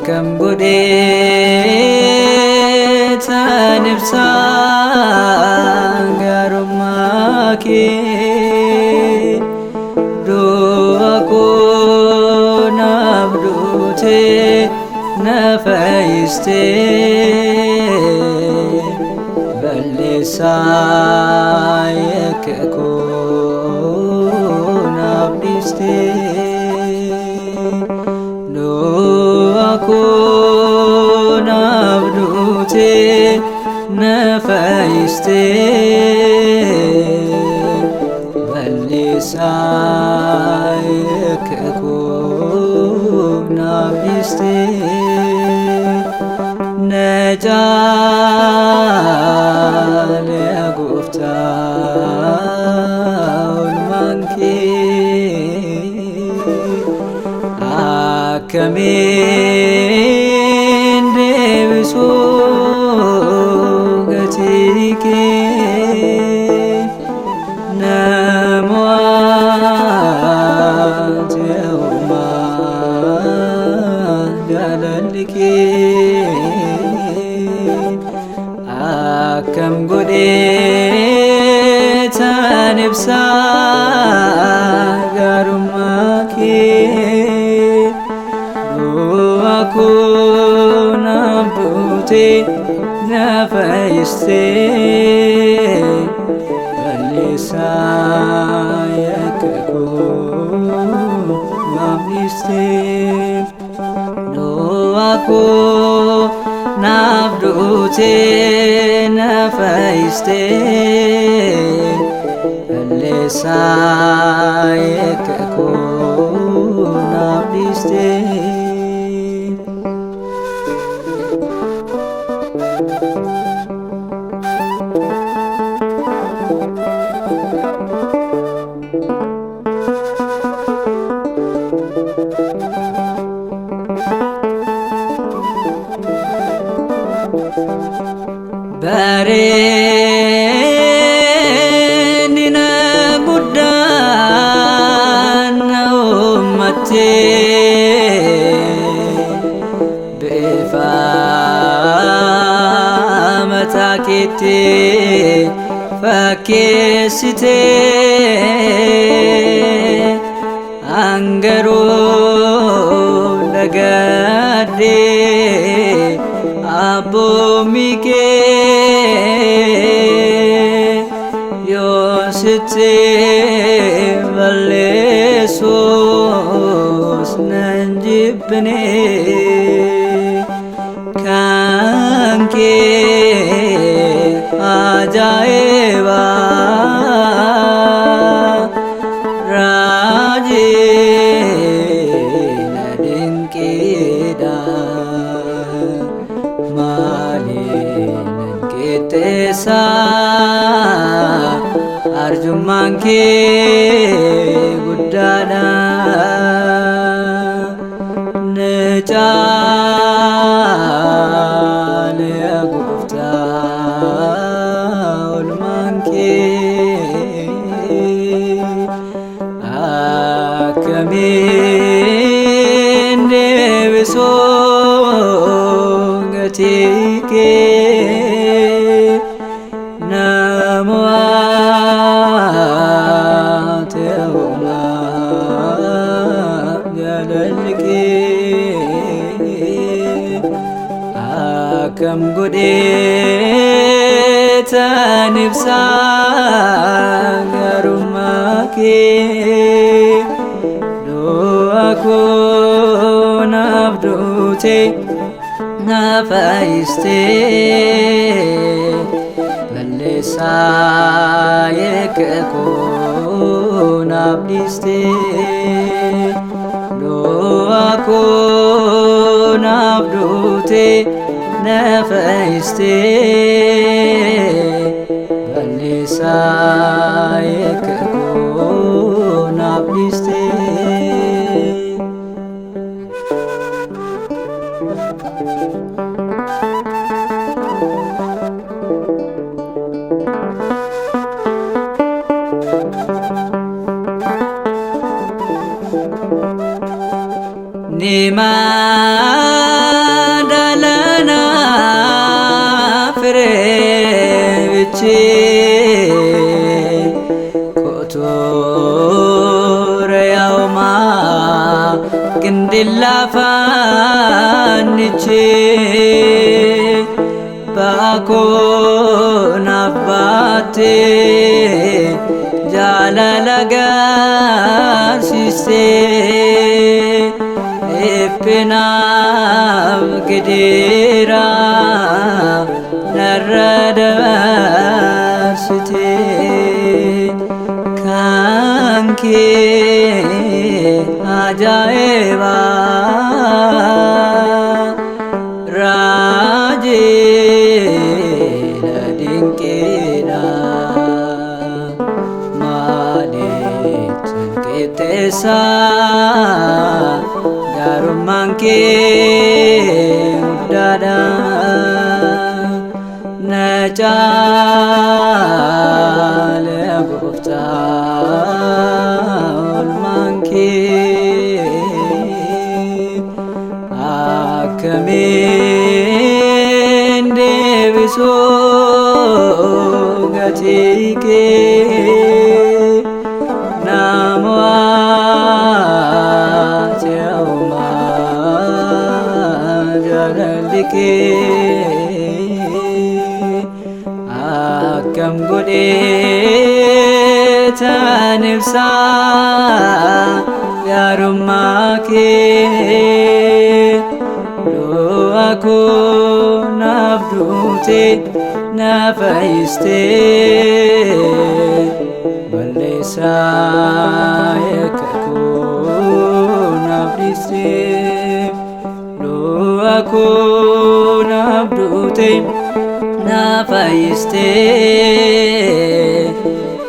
akkam godhee tan ibsa gaarummaa kee du'a koo naaf duutee na fayyistee balleessaa yakka koo naaf dhiistee du'a koo naaf duutee na fayyistee balleessaa yakka koo naaf dhiistee na jaale gooftaa oolmaan kee akkamiin deebisuu gatii kee nama Jehovah jaalalli kee akkam godhee tan ibsa gaarummaa kee du'a koo naaf duutee na fayyistee balleessaa yakka koo naaf dhiistee du'a koo naaf duutee na fayyistee balleessaa yakka koo naaf dhiistee bareedina guddaan na uummattee bifa mataa keetti fakkeessitee angaruu dhagadhee abboomi kee yoo sitti balleessuus nan jibbine kan kee ajaa'iba raajina dinqiidha maaliinan qixxeessa arjummaan kee guddaadha na jaale gooftaa oolmaan kee akkamiin deebisuu gatii kee nama Jehovah jaalalli kee akkam godhee tan ibsa gaarummaa kee du'a koo naaf duutee na fayyistee balleessaa yakka koo naaf dhiistee du'a koo naaf duutee na fayyistee balleessaa yakka koo naaf dhiistee ni ፈልቼ ኮቶረያውማ ግንድላፋንቼ ባኮን አባቴ ጃላላጋርሲሴ ኤፕናብ ግዴራ ነረደበስቴ ካንኬ አጃኤባ ራጄ ለድንቄዳ ማሌት ቄጤሳ ጋሩማንኬ ሙዳዳ ነጫለ ጎፍታ ኦልማንኬ አከሜን ደብሶ ገቲኬ ናሟቴውማ ጃለልኬ አከም ጎዴ ተንብሳ ያሩማኬ ዶአኮ ናብዱቴ ነፈይስቴ ወሌሳ የከኩ ናብዲስቴ ዶአኮ ናብዱቴ ነፈይስቴ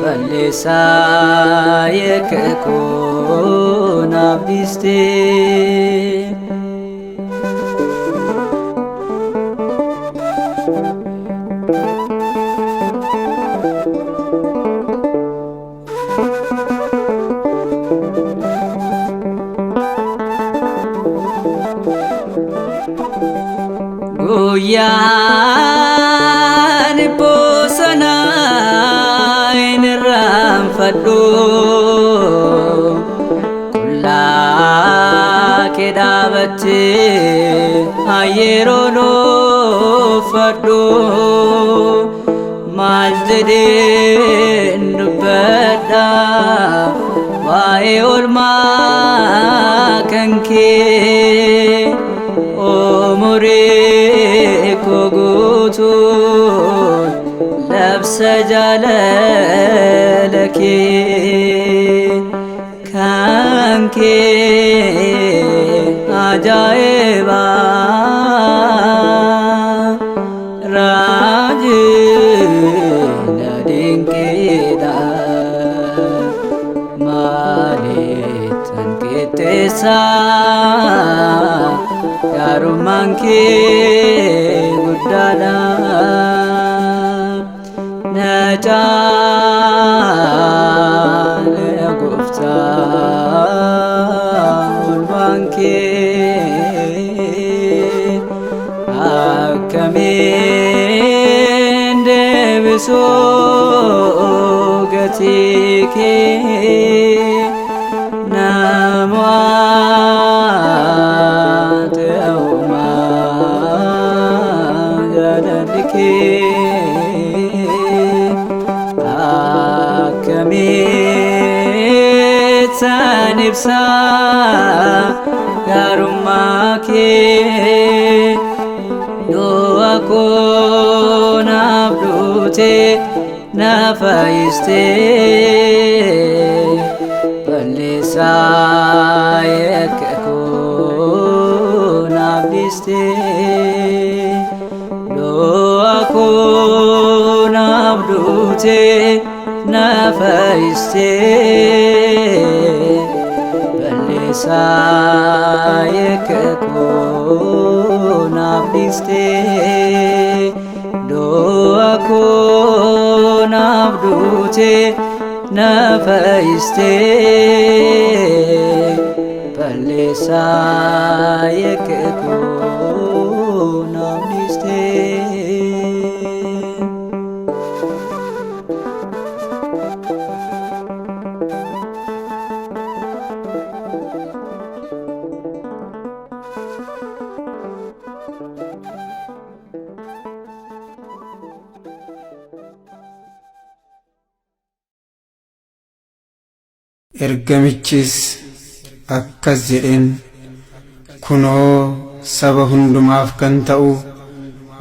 ወሌሳ የከኩ ናብዲስቴ ጉያን ቦሰና ኢንራንፈዶ ቁላ ኬዳበቴ አየሮኖ ፈዶ ማልጀዴ እንዱበዳ ዋኤ ኦልማ ከንኬ ኦሞሬ ኮጉቱን ለብሰ ጃለለኬ ካንኬ አጃኤባ ራጅ ለድንቄዳ ማሌት አንቄጤሳ ያሩማንኬ ጉዳዳ ነጫለ ጎፍታ ኦልማንኬ አከሜን ደብሶ ገቲኬ ናሟቴውማ ጃለልኬ አከሜት ተንብሳ ጋሩማኬ ዶአኮ ናብዱቴ ነፈይስቴ ወሌሳ የከኩ ናብዲስቴ ዶአኮ ናብዱቴ ነፈይስቴ ወሌሳ የከኩ ናብዲስቴ ዶአኮ ናብዱቴ ነፈይስቴ በሌሳ የከኩ ናብዲስቴ Ergamichis akkas jedheen kunoo saba hundumaaf kan ta'u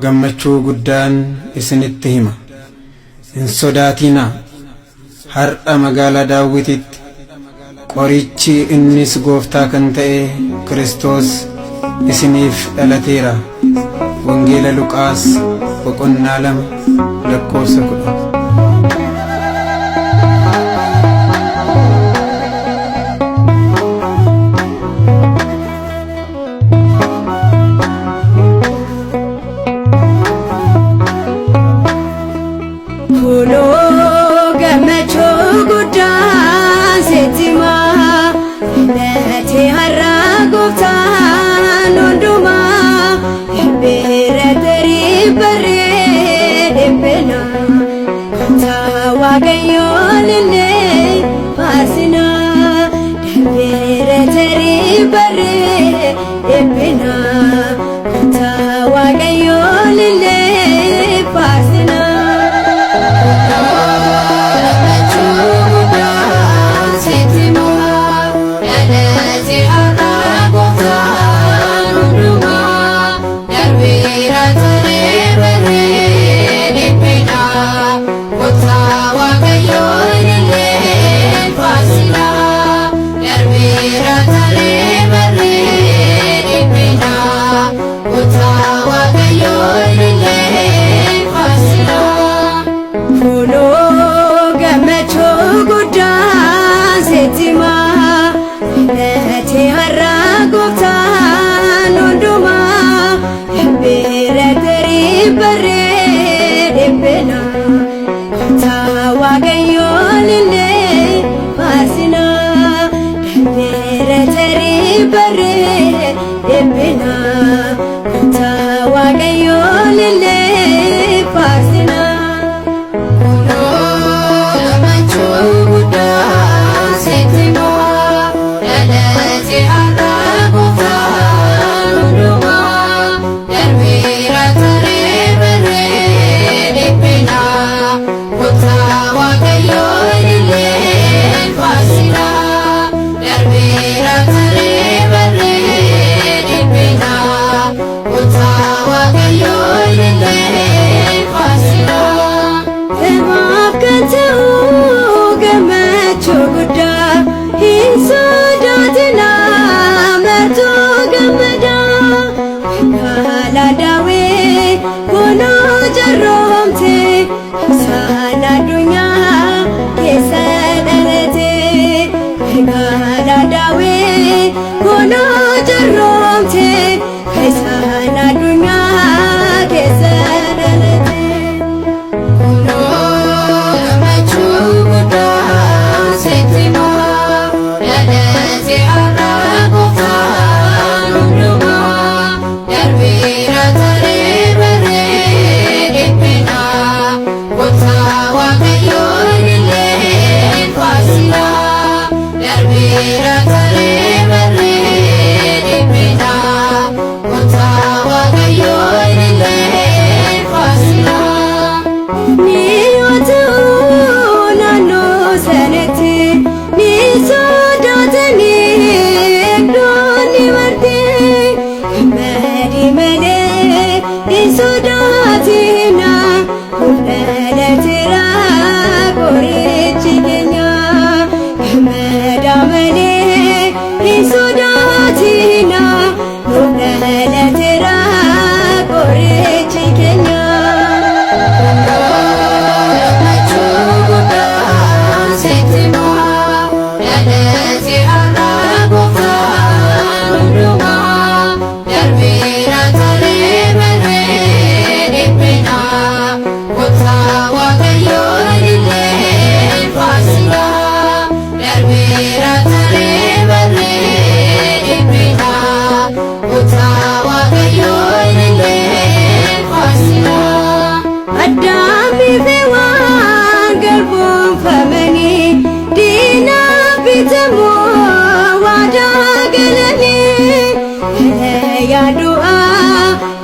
gammachuu guddaan isinitti hima. Hin sodaatinaa, har'a magaalaa Daawititti qorichi innis gooftaa kan ta'e Kiristoos isiniif dhalateera. Wangeela Luqaas boqonnaa 2:10.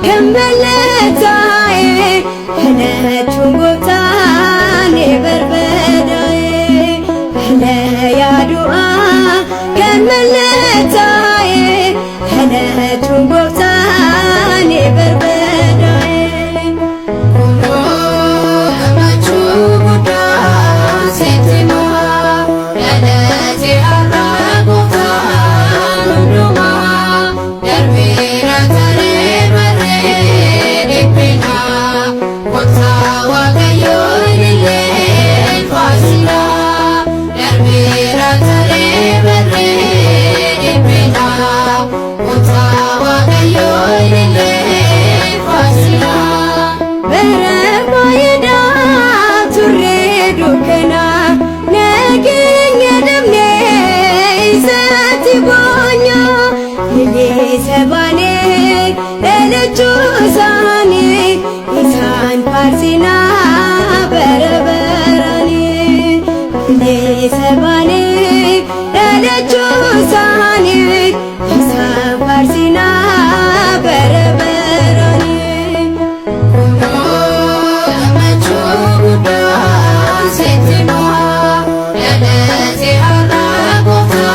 ከመለታዬ እለቹን ጎብታኔ በርበዳዬ በለያ ዱዓ ከመለታዬ እለቹን ጎብታኔ በርበዳዬ Sabane, elechu sani, isan parsina beraberani. Sabane, elechu sani, isan parsina beraberani. Amachu buda setima, elezi aragota.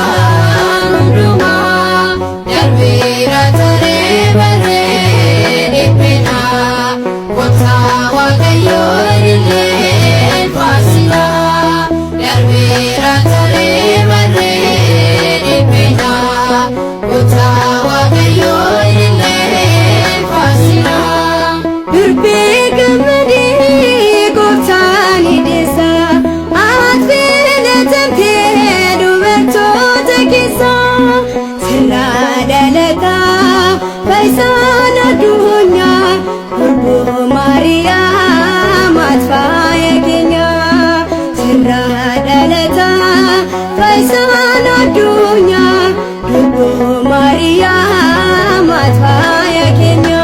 Faisan adunya, Urbu Maria, matfaya kenya. Sirra daleta, Faisan adunya, Urbu Maria, matfaya kenya.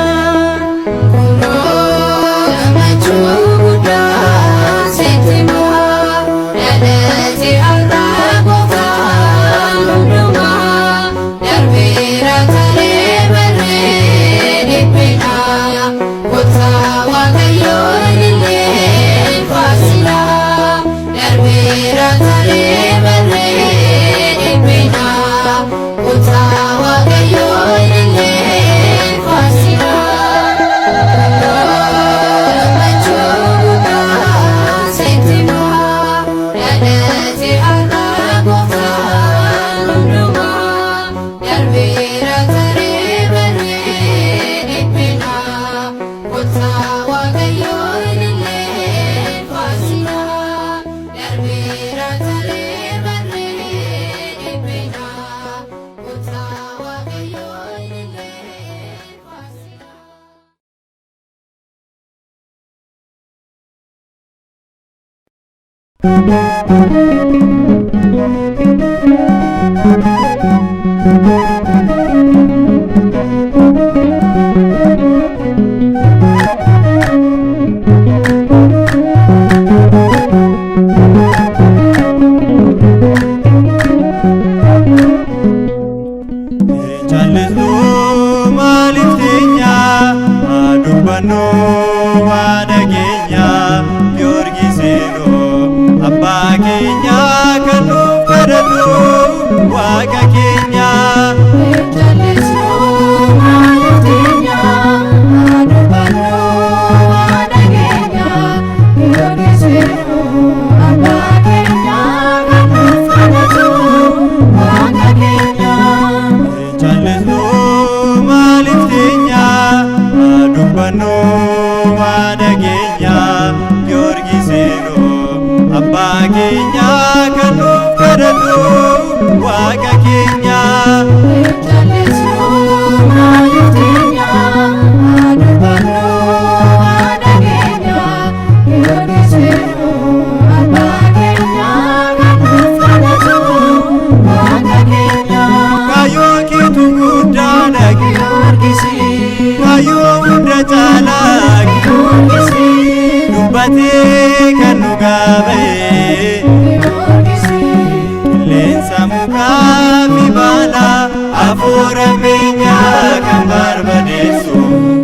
Afura minya kan barbadesu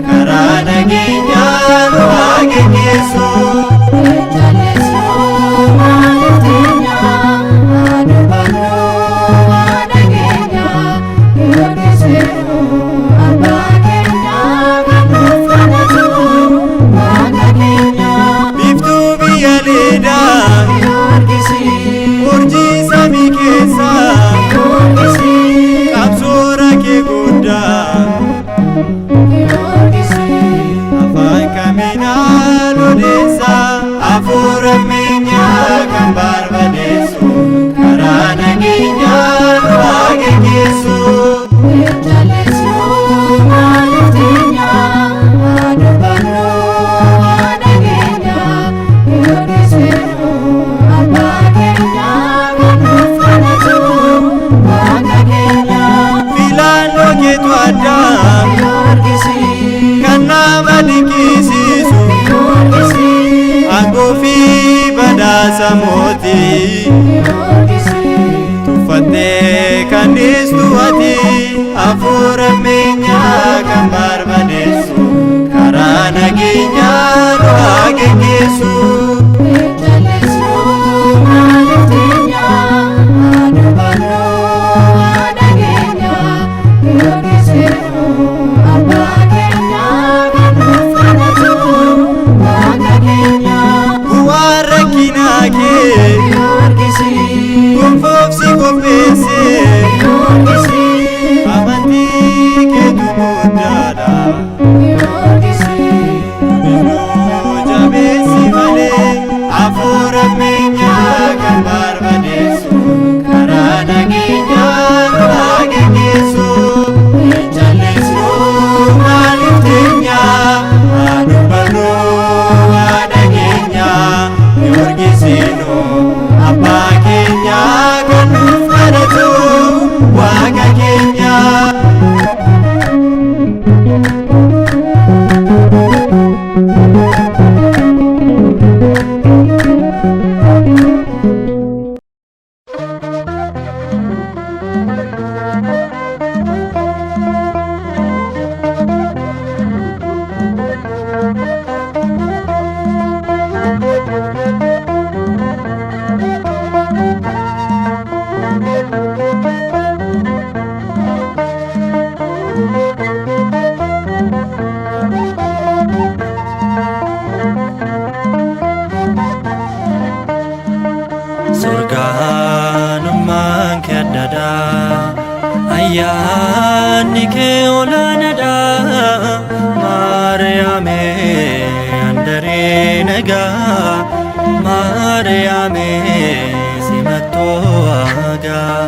kara Samoti tufate kanis tuati afura menya kan barbadesu karana ginya doage Yesu Surgaanummaan kee addadha ayyaanni kee olaanaadha Maariyaame handaree nagaa Maariyaame simattoo waagaa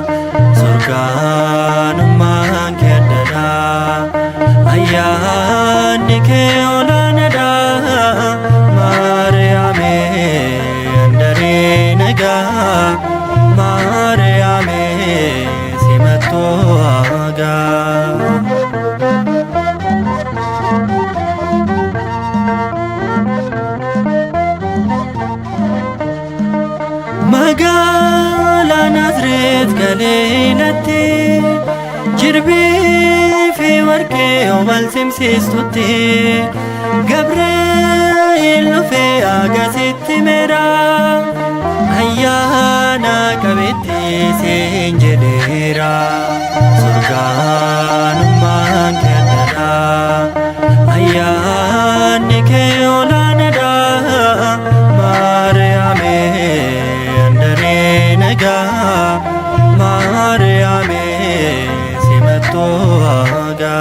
Surgaanummaan kee addadha ayyaanni kee olaanaadha Maariyaame handaree nagaa Maariyaame simattoo waagaa magaalaa Naazreet galeelatti jirbii fi warqee wal simsiistutti Gabri'eel dhufee agasitti meera ayyaana qabeetti siin jedheera Surgaanummaan kee addadha ayyaanni kee olaanaadha Maariyaame handaree nagaa Maariyaame simattoo waagaa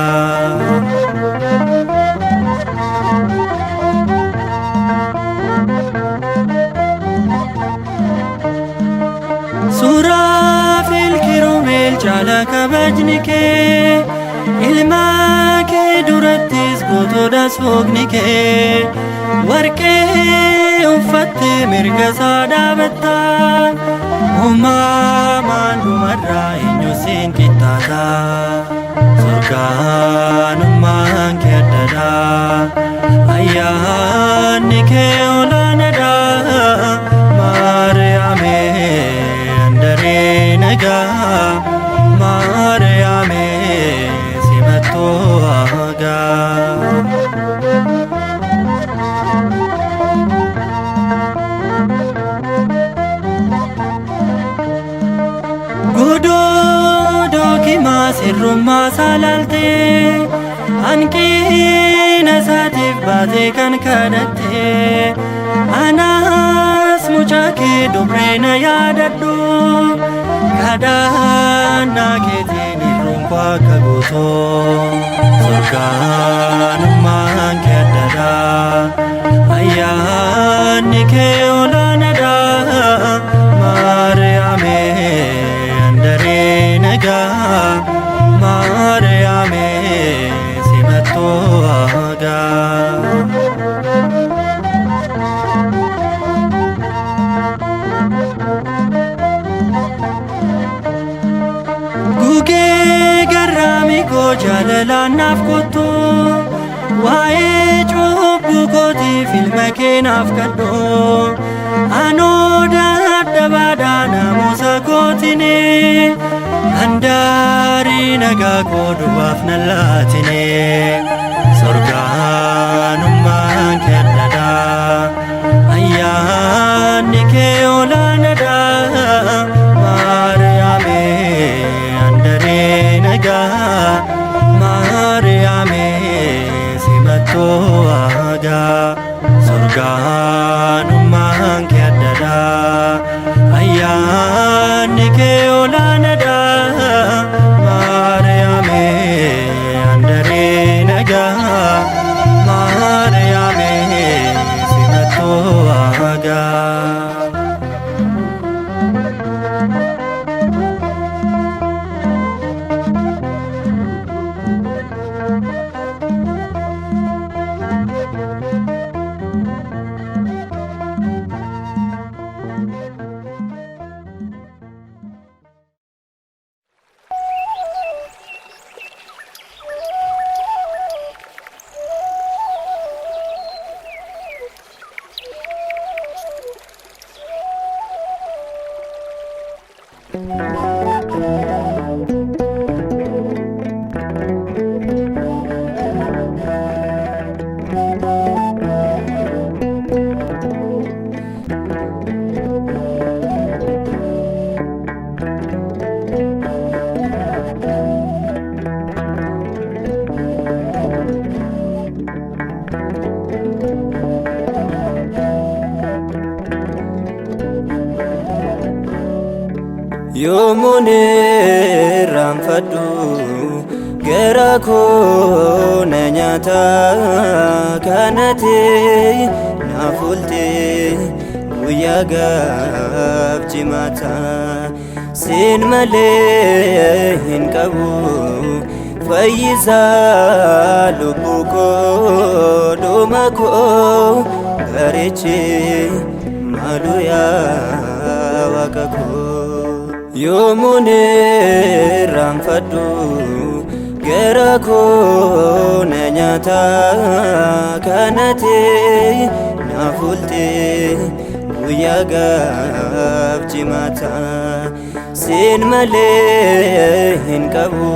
Suuraafeel kiirubeel caala kabajni kee ilma kee durattis gootoodha soogni kee warqee uffatte mirga isaa dhaabatta uumamaan dhumarraa eenyu siin qixxaata Surgaanummaan kee addadha ayyaanni kee olaanaadha Maariyaame handaree nagaa Maariyaame simattoo waagaa irrummaa salaalte hanqina isaatiif baatee kan kadhatte anas mucaa kee dubree na yaadadhu kadhannaa keetiin irruun koo akka guutoo sorgaanummaan kee addadha ayyaanni kee olaanaadha Maariyaame andaree nagaa Maariyaame simattoo hagaa. Gugee garraamii koo jaalalaan naaf kottu waa'ee cubbuu kootiif ilma kee naaf kadhu anoo dadhabaadhaa naamusa kootini handaarii nagaa koo duwwaaf nan laatini sorgaanummaan kee addadha ayyaanni kee olaanaadha Maariyaame andaree nagaa Maariyaame simattoo hagaa sorgaanummaan kee addadha ayyaanni kee olaanaadha Maariyaame andaree nagaa Maariyaame simattoo hagaa. Yoomuni raanfadhu gara koo na nyaata kanatti naaf oolte guyyaa gaaf jimaata siin malee hin qabu fayyisaa lubbuu koo dhuma koo bareeche maalu yaa waaqa koo. Yoomuni raanfadhu gara koo na nyaata kanatti naaf oolte guyyaa gaaf jimaata siin malee hin qabu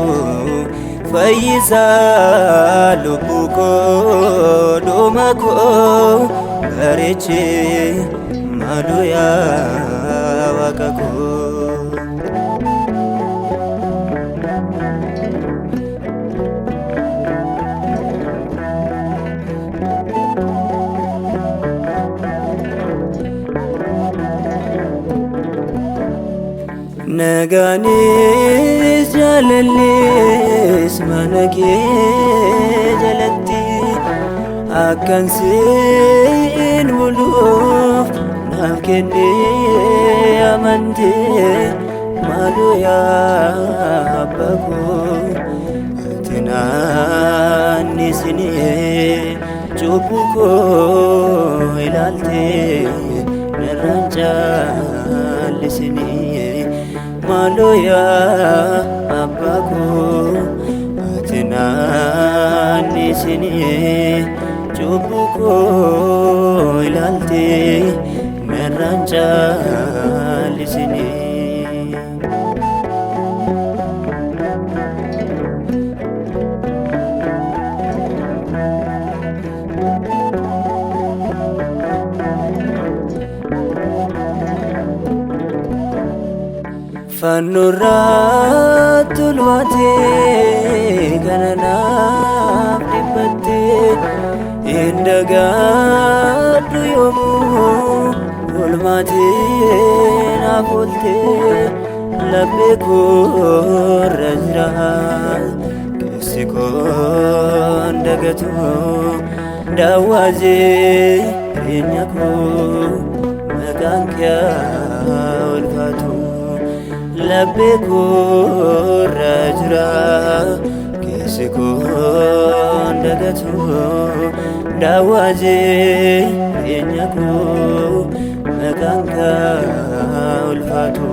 fayyisaa lubbuu koo dhuma koo bareeche maalu yaa waaqa koo. Nagaanis jaalallis mana kee jalatti akkan siin buluuf naaf kennee amantee maalu yaa abbaa koo ati naannisinee cubbuu koo ilaaltee narraan caallisinee maalu yaa abbaa koo ati naannisinee cubbuu koo ilaaltee narraan caallisinee. Fannurratti ulfaatee kana naaf dhiphattee hin dagaadhu yoomuu oolmaatee naaf ooltee laphee koorra jira keessi koon dagatu daawwaa jireenya koo maqaan kee ulfaatu laphee koorra jira keessi koon dagatu daawwaa jireenya koo maqaan kee ulfaatu.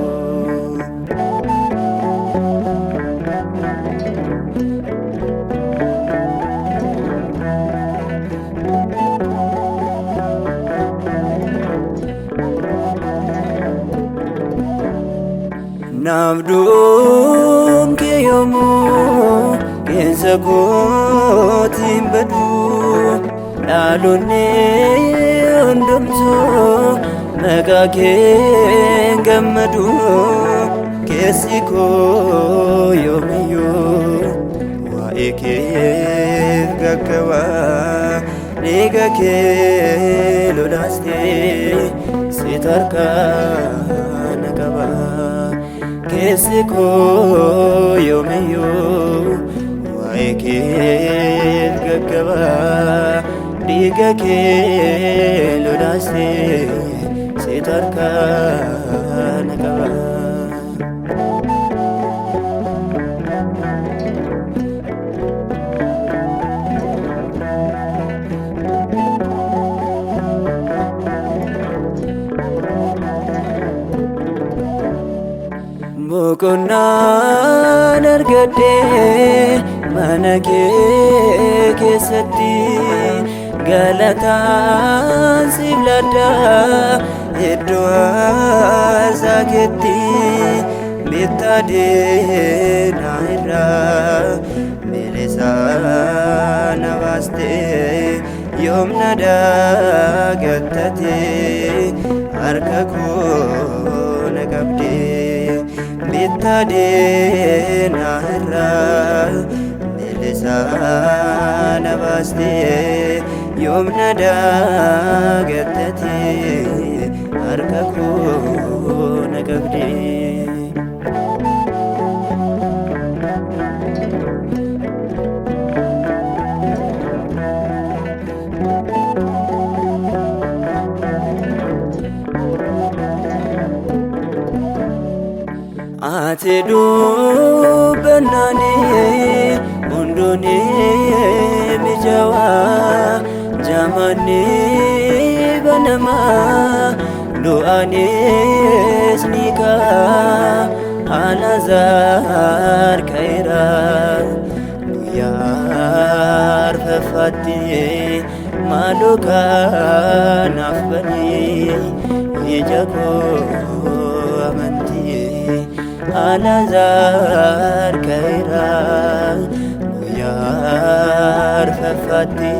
Naafduun kee yoomuu keessa kootiin badu dhaalonni hundumtuu maqaa kee gammadu keessi koo yoomiyyuu waa'ee kee gaggaba dhiiga kee lolaastee sitti harkaan qaba. Keessi koo yoomiyyuu waa'ee kee gaggaba dhiiga kee lolaastee sitti harkaan qaba. Boqonnaan argadhee mana kee keessatti galataan siif ladha iddoo aarsaa keetti bittaa deemaa irraa milisaa na baastee yoomna dagattatee harka koo na qabdee. Bittaa deemaa irraa milisaa na baastee yoomna dagattatee harka koo na qabdee. Ati dubbannaanii hunduunii mijaawaa jaamanii banamaa du'aanis ni ka'a Alaazar ka'eera guyyaa arfaffaatti maaloo kanaaf banii ija koo amantii. Alaazar ka'eera guyyaa arfaffaatti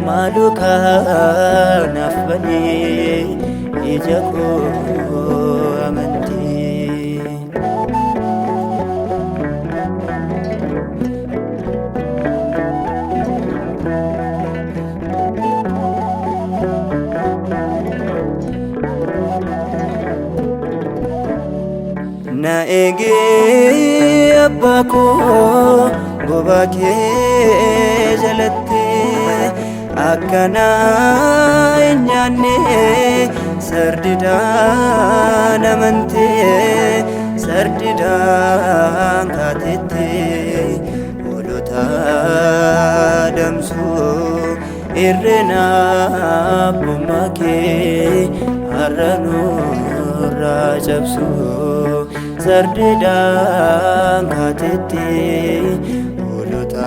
maaloo kanaaf banii ija koo amantii. Na eegee abbaa koo bobaa kee jalatti akkana hin nyaanne sardidaan amantee sardidaan kaatettee hoolota damsuu irreena abbummaa kee har'a nurraa cabsuu. Sardidaan kaatettee hoolota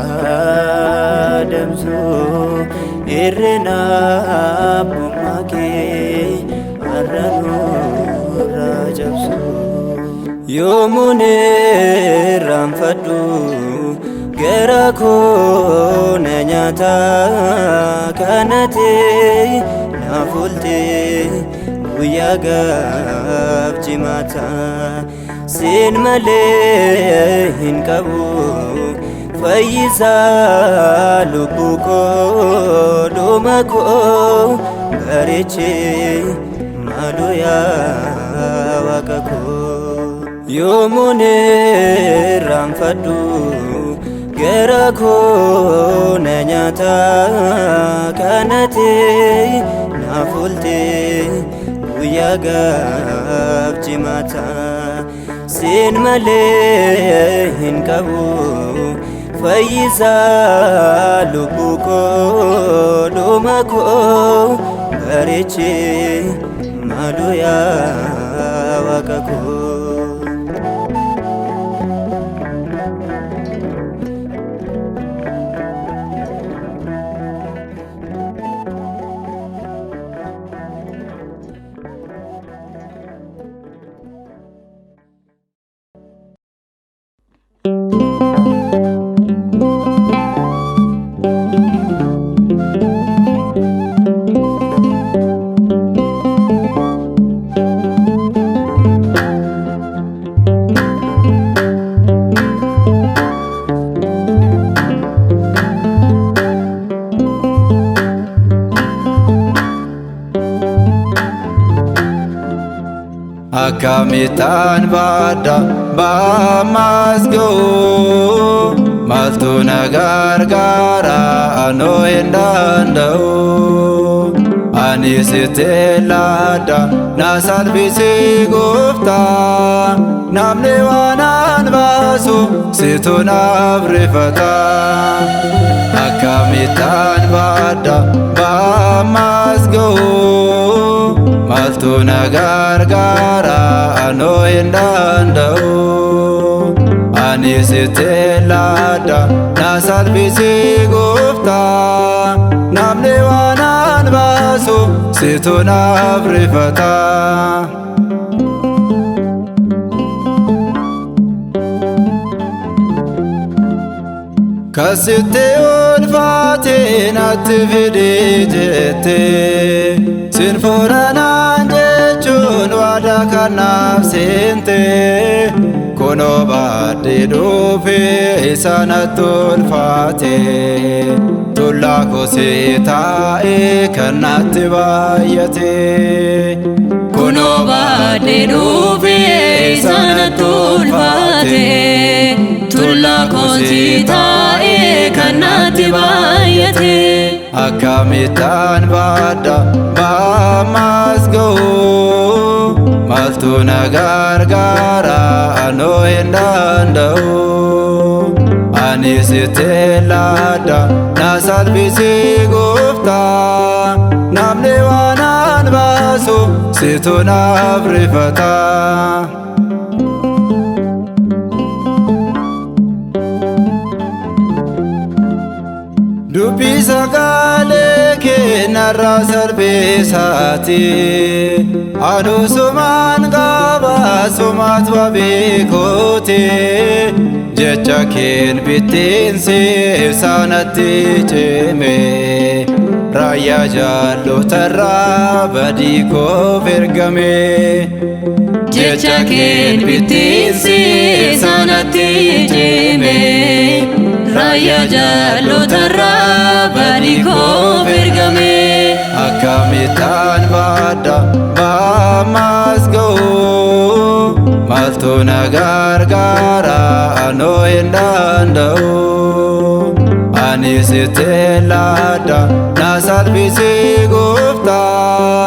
damsuu irreena abbummaa kee har'a nurraa cabsuu. Yoomuun irraanfadhu garaa koo na nyaata kanatee naaf ooltee guyyaa gaaf jimaata sin malee hin qabu fayyisaa lubbuu koo dhuma koo bareeche maaloo yaa Waaqa koo yoomuun irraanfadhu gara koo na nyaata kanate naaf oolte guyyaa gaaf jimaata sin malee hin qabu fayyisaa lubbuu koo dhuma koo bareeche maaloo yaa Waaqa koo Akkamitaan baada baamasgoo maaltu na gargaara anoo hin danda'u ani sitti laadha na salphisi gooftaa namni waan an baasu situ naaf rifata akkamitaan baada baamasgoo maaltu na gargaara anoo hin danda'u ani sitti laadha na salphisi gooftaa namni waan an baasu situ naaf rifata kasitti ulfaate natti fidii jette sin fuudhanaan jechuun waadaa kanaaf seente kunoo baadhee dhufe isa natti ulfaate tullaa kosii taa'ee kan natti baay'ate kunoo baadhee dhufe isa natti ulfaate tullaa kosii taa'ee kan natti baay'ate akkamitaan baada baamasgoo maaltu na gargaara anoo hin danda'u ani sitti laadha na salphisi gooftaa namni waan an baasu situ naaf rifata dubbii sagalee kee narraa salphisaati anuu sumaan qaba sumaat wabeekooti jecha keen bittiinsi isaanatti cime raayyaa jaallotarraa badii koof ergame jecha keen bittiinsi isaanatti cime raayyaa jaallotarraa badii koof ergame akkamitaan baada baamasgoo maaltu na gargaara anoo hin danda'u ani sitti laadha na salphisi gooftaa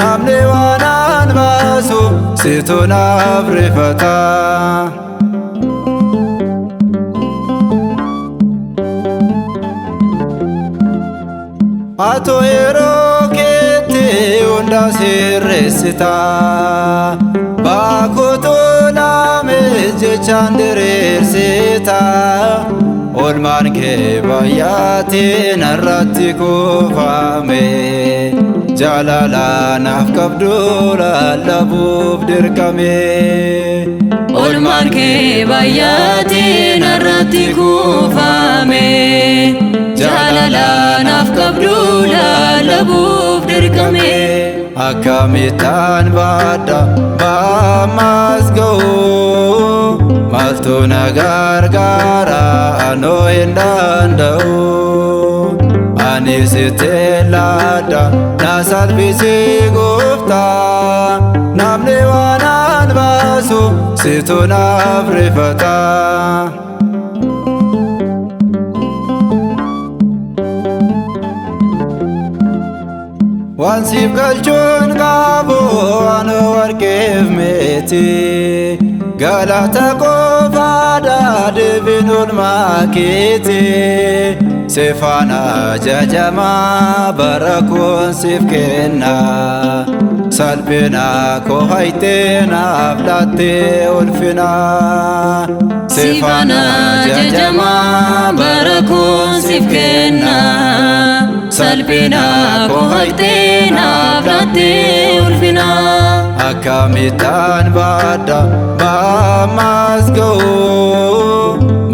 namni waan an baasu situ naaf rifata ato yeroo keetti hunda sirreessita baakotoo laames jechaan diriirsita olmaan kee baay'aatiin irratti kuufame jaalala naaf qabdu lallabuuf dirqame olmaan kee baay'aatiin irratti kuufame jaalala naaf qabdu lallabuuf dirqame akkamitaan baadha ba'ammas ga'u maaltu na gargaara anoo hin danda'u ani sitti laadha na salphisi gooftaa namni waan an baasu situ naaf rifata. Waan siif galchuun qabu anoo warqeef meetii galata qofaadha deebiin oolmaa keetii seefaan ajajamaa bara koon siif kenna salphina koo haytee naaf laattee ulfina seefaan ajajamaa bara koon siif kenna salphina koo haytee naaf laattee ulfina. Akkamitaan baadha ba'ammas ga'u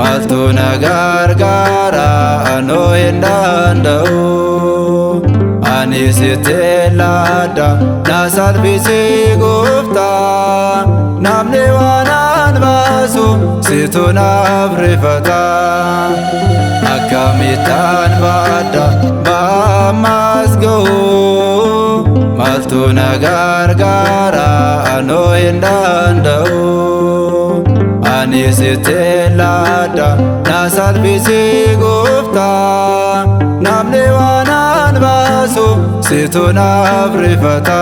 maaltu na gargaara anoo hin danda'u ani sitti laadha na salphisi gooftaa namni waan an baasu situ naaf rifata. Akkamitaan baadha ba'ammas ga'u maaltu na gargaara anoo hin danda'u ani sitti laadha na salphisi gooftaa namni waan an baasu situ naaf rifata.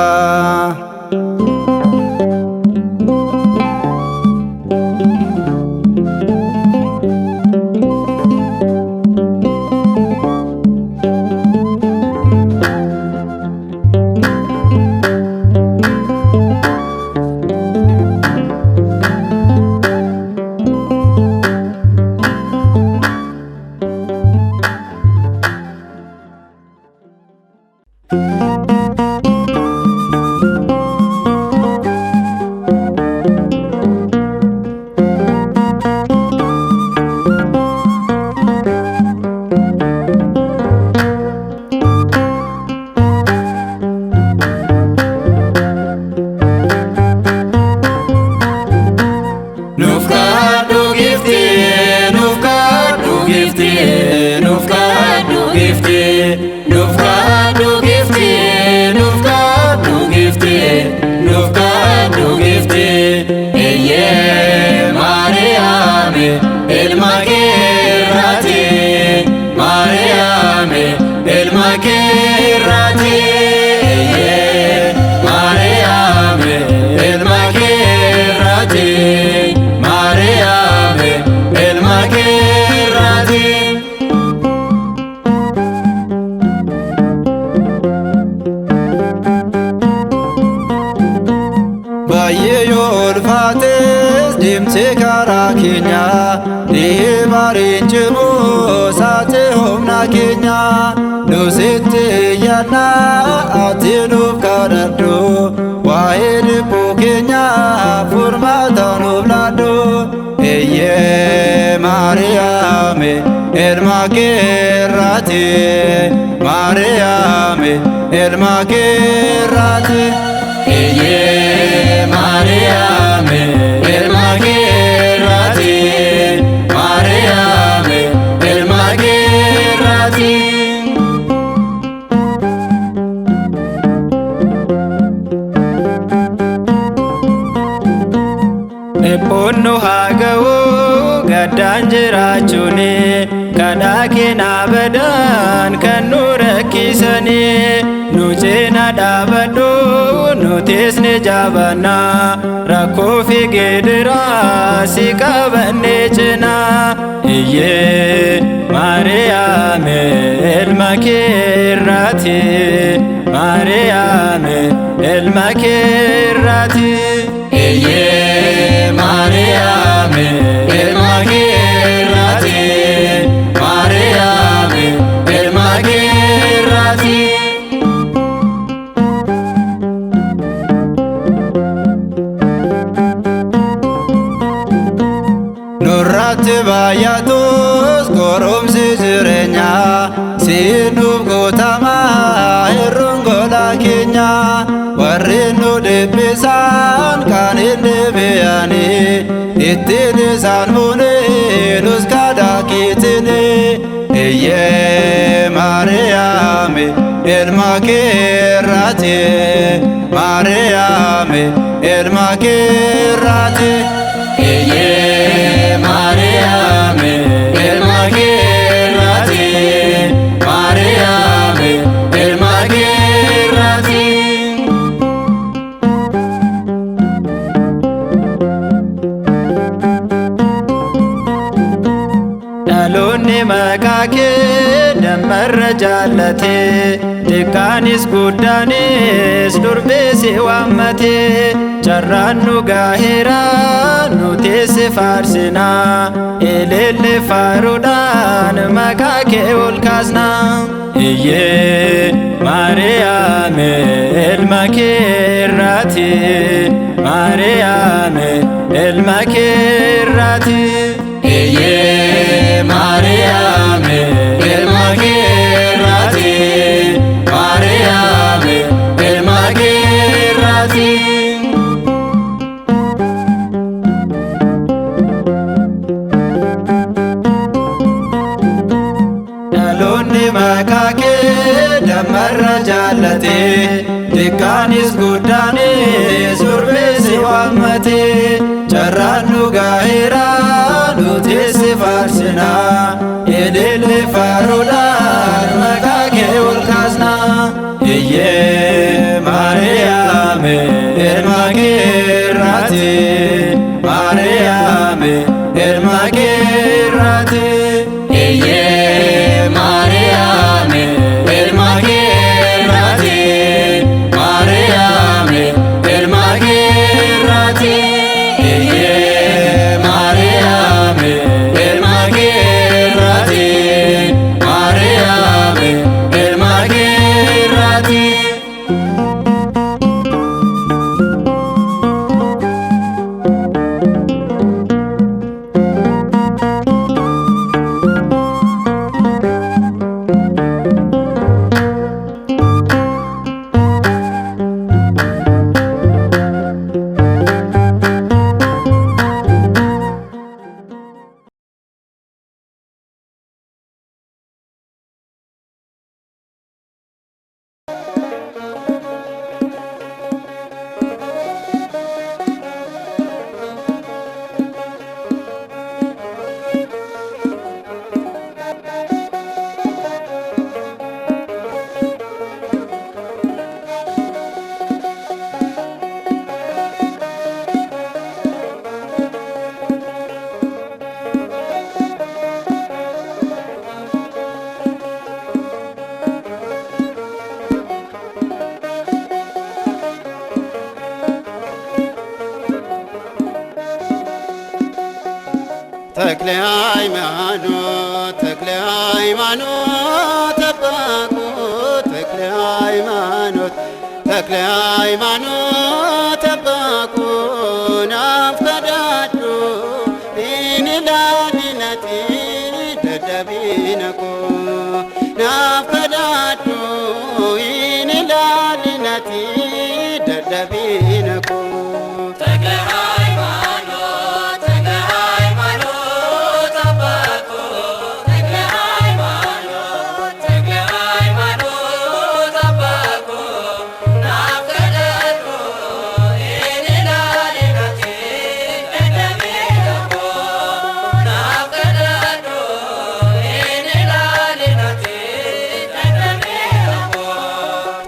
Baay'ee yoo ulfaates deemsi karaa keenya dhiibariin cimoo saate humna keenya nu sitti yaadna ati nuuf kadhadhu waa'ee dhibbuu keenya furmaata nuuf laadhu. Eeyyee Maariyaame ilma keerraati Maariyaame ilma keerraati. Eeyyee Maariyaame ilma keerraati Maariyaame ilma keerraati. Dhiphuun nu haa ga'u gaddaan jiraachuuni kadhaa keenyaa badaan kan nu rakkisani nu cina dhaabadhu nutis ni jaabanna rakkoo fi gidiraa si qabanne cina. Iyyee Maariyaame ilma keerraati Maariyaame ilma keerraati. Iyyee Maariyaame ilma keerraati Maariyaame ilma keerraati. Nurratti baay'atus goromsi jireenyaa si nuuf gootamaa hir'uun gola keenya warreen nu dhiphisaan kan hin deebi'ani ittiin isaan fuunee nus kadhakiitini iyyee Maariyaami ilma keerraati Maariyaami ilma keerraati iyyee Maariyaami ilma keerraati Maariyaami ilma keerraati. Dhaloonni maqaa kee dammarra jaallate xiqqaanis guddaanis durbeesi waammate carraan nu gaaheera nuti si faarsina eleelle faaruudhaan maqaa kee ol kaasna iyyee Maariyaami ilma keerraati Maariyaami ilma keerraati iyyee Maariyaami ilma keerraati Maariyaami ilma keerraati. Dhaloonni maqaa kee dammarra jaallate xiqqaanis guddaanis durbeesi waammate carraan nu gaaheera nuti si faarsina eleelle faaruudhaan maqaa kee ol kaasna iyyee Maariyaami ilma keerraati Maariyaami ilma keerraati iyyee Maariyaami ilma keerraati Maariyaami ilma keerraati iyyee Maariyaami ilma keerraati Maariyaami ilma keerraati. ተክለ ሃይማኖት ተክለ ሃይማኖት ጠባቁ ተክለ ሃይማኖት ተክለ ሃይማኖት ጠባቁ ናፍቀዳዱ ኢንላሊነቲ ደደቢነኩ ናፍቀዳዱ ኢንላሊነቲ ደደቢነኩ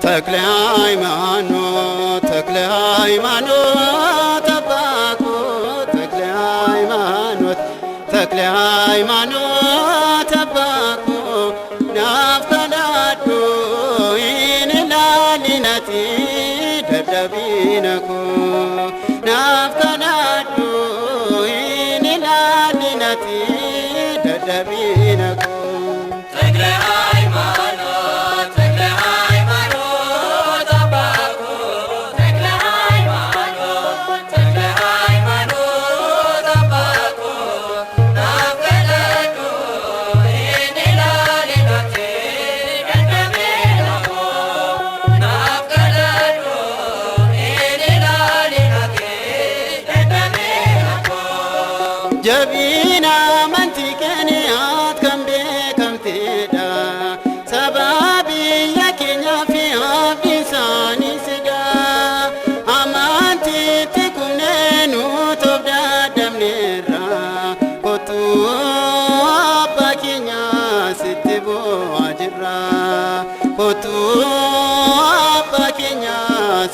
ተክለ ሃይማኖት ተክለ ሃይማኖት ጠባቁ ተክለ ሃይማኖት ተክለ ሃይማኖት ጠባቁ ናፍቀዳዱ ኢንላሊነቲ ደደቢነኩ ናፍቀዳዱ ኢንላሊነቲ ደደቢነኩ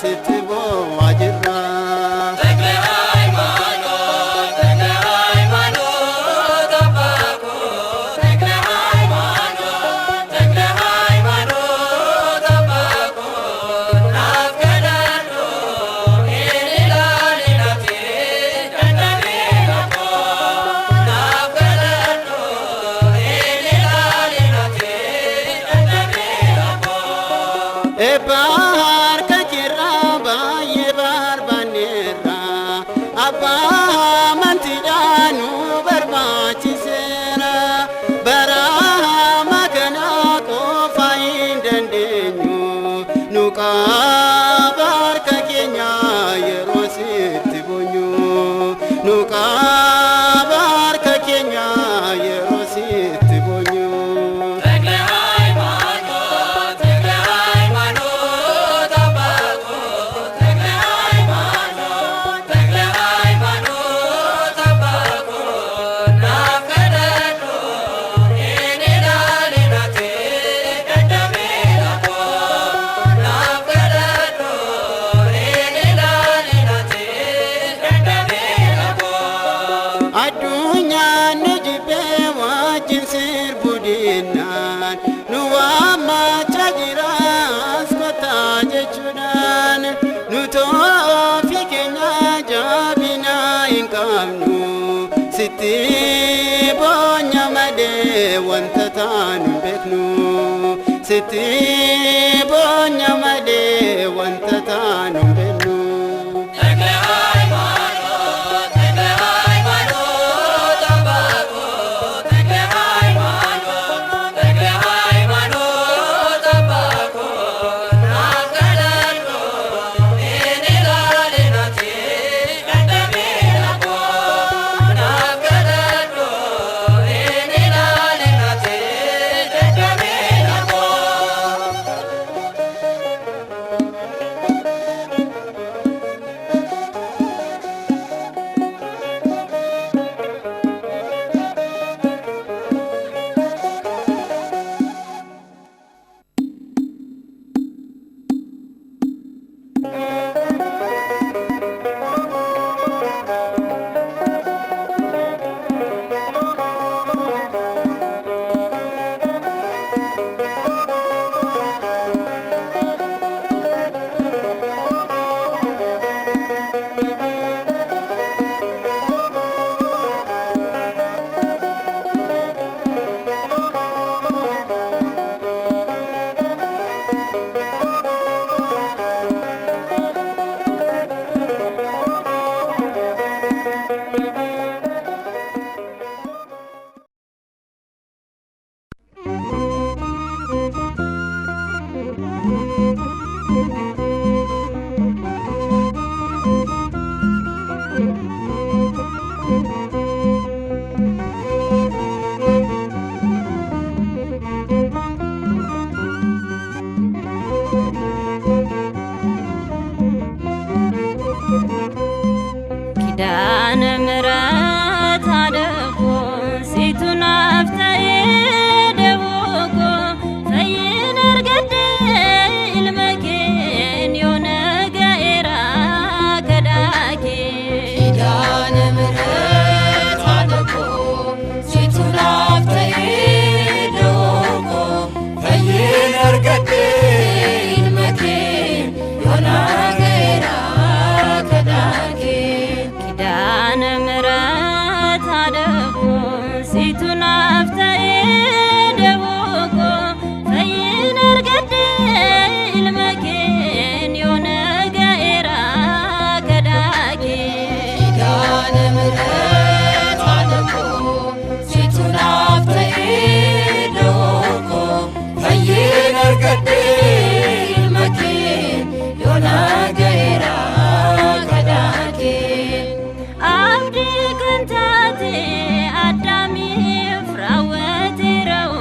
ስትቦ አጅራ Ebar kajira baye bar banera abba mantidanu barbachisera bara magana ko faindendenyu nuka bar kagenya yerosit bonyu nuka bar kagenya yerosit bonyu Adunya nujibe wajin sir budinan nuwama chajira askota jechudan nuto fikenya jabina inkamnu siti bonya made wantatan beknu siti bonya made wantatan beknu ኪዳነ ምሕረት አደጎ ሲቱን አፍታዬ ደቦጎ ፈይን እርገዴ ኢልመኬን ዮነ ጋኤራ ከዳኬ ኪዳነ ምሕረት አደጎ ሲቱን አፍታዬ ደቦጎ ፈይን እርገዴ ኢልመኬን ዮነ ጋኤራ ከዳኬ ኪዳነ ምሕረት አደጎ ሲቱን አፍታዬ ደቦጎ ፈይን እርገዴ ኢልመኬን ዮነ ጋኤራ ከዳኬ ኪዳነ ምሕረት አደጎ ሲቱን አፍታዬ ደቦጎ ፈይን እርገዴ ኢልመኬን ዮነ ጋኤራ ከዳኬ አብዲ ቅንታቴ አዳሚ ፍራወቴረው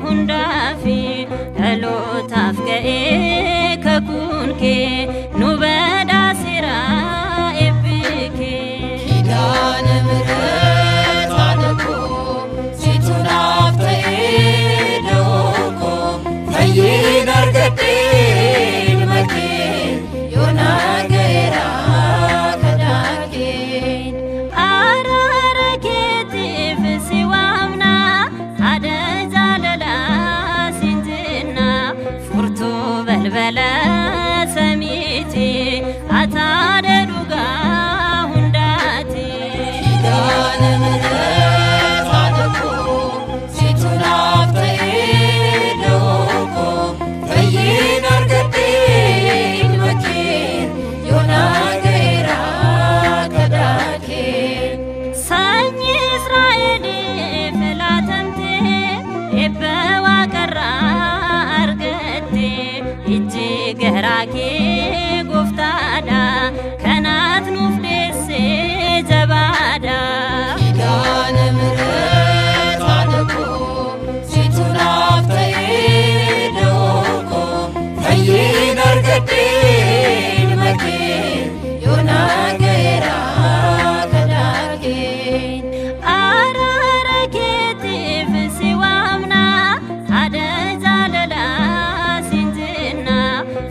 ሁንዳፊ እሎታፍ ገኤ ከኩንኬ ኑበዳ ሲራ ኤብኬ ኪዳነ ምሕረት አደጎ ሲቱን አፍታዬ ደቦጎ ፈይን እርገዴ ኢልመኬን በልበለ ሰሚቲ አታደ ዱጋ ሁንዳቲ ኪዳነ ምሕረት አደኮ ሲቱን አፍተይ ዶኮ ፈይን አርገዴን መኬን ዮና ገይራ ከዳኬ ሰኝ እስራኤል ፍላተምቴ ኤበዋ ቀራ አርገቴ እጅ ገራኬ ጎፍታዳ ከናት ኑፍ ደሴ ጀባዳ ኪዳነ ምሕረት አደኮ ሲቱን አፍተይ ዶኮ ፈይን አርገዴን መኬን ዮና ገይራ ከዳኬ አራረኬት ፍሲዋምና አደጃለላ ሲንጅና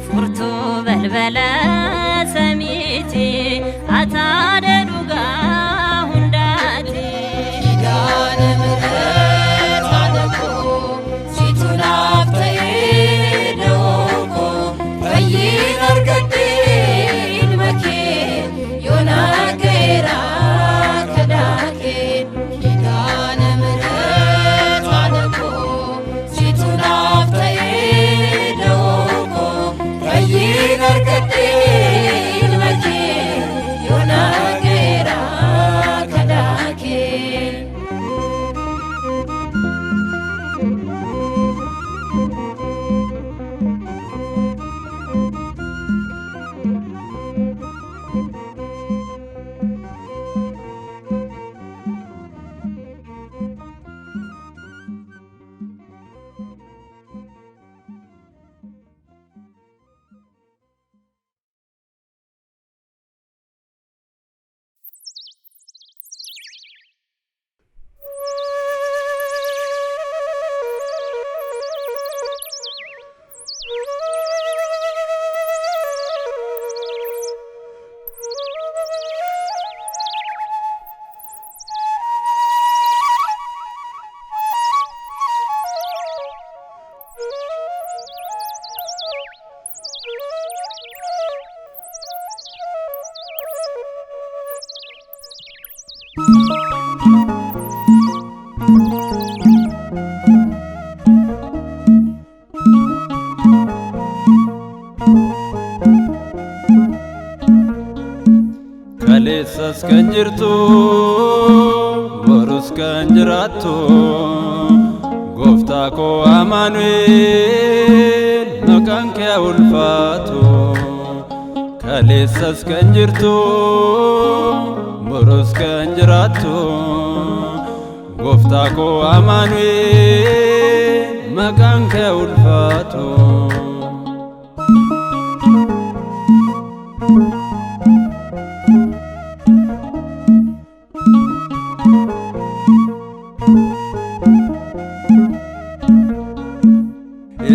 ፉርቱ በልበለ ሰሚቲ አታደ ዱጋ ሁንዳቲ ኪዳነ ምሕረት አደኮ ሲቱን አፍተይ ዶኮ ፈይን አርገዴን መኬን ዮና ገይራ ከዳኬ ኪዳነ ምሕረት አደኮ ሲቱን አፍተይ ዶኮ ፈይን አርገዴን መኬን ዮና ገይራ ከዳኬ kaleessas kan jirtu borus kan jiraattu gooftaa koo Amaanu'eel maqaan kee haa ulfaatu kaleessas kan jirtu borus kan jiraattu gooftaa koo Amaanu'eel maqaan kee haa ulfaatu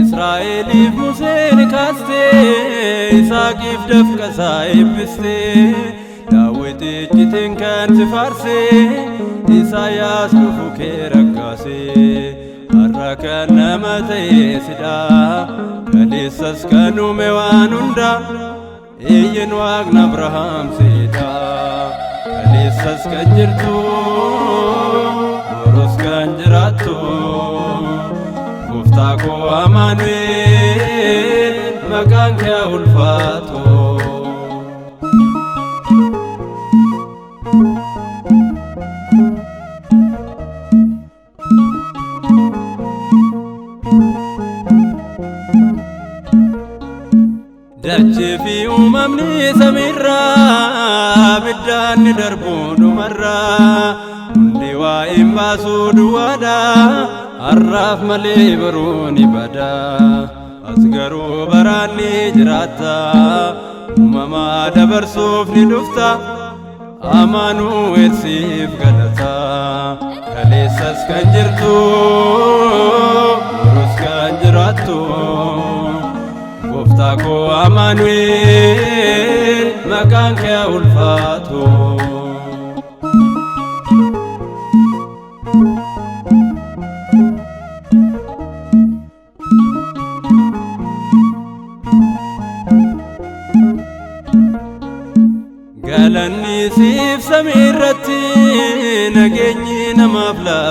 Israa'eliif Museen kaastee Isaaqiif dafqasaa eebbistee Daawitichitiin kan si faarsee Isaayyaas dhufu kee raggaasee har'a kan nama ta'ee sidha kaleessas kan uume waan hunda eeyyen waaqni Abrahaam seeta kaleessas kan jirtu borus kan jiraattu gooftaa koo Amaanu'eel maqaan kee haa ulfaatu dachee fi uumamni samiirraa biddaan ni darbu dhumarraa hundi waa hin baasuu duwwaadha har'aaf malee boruu ni bada as garuu baraan ni jiraata uumamaa dabarsuuf ni dhufta Amaanu'eel siif galata kaleessas kan jirtu borus kan jiraattu gooftaa koo Amaanu'eel maqaan kee haa ulfaatu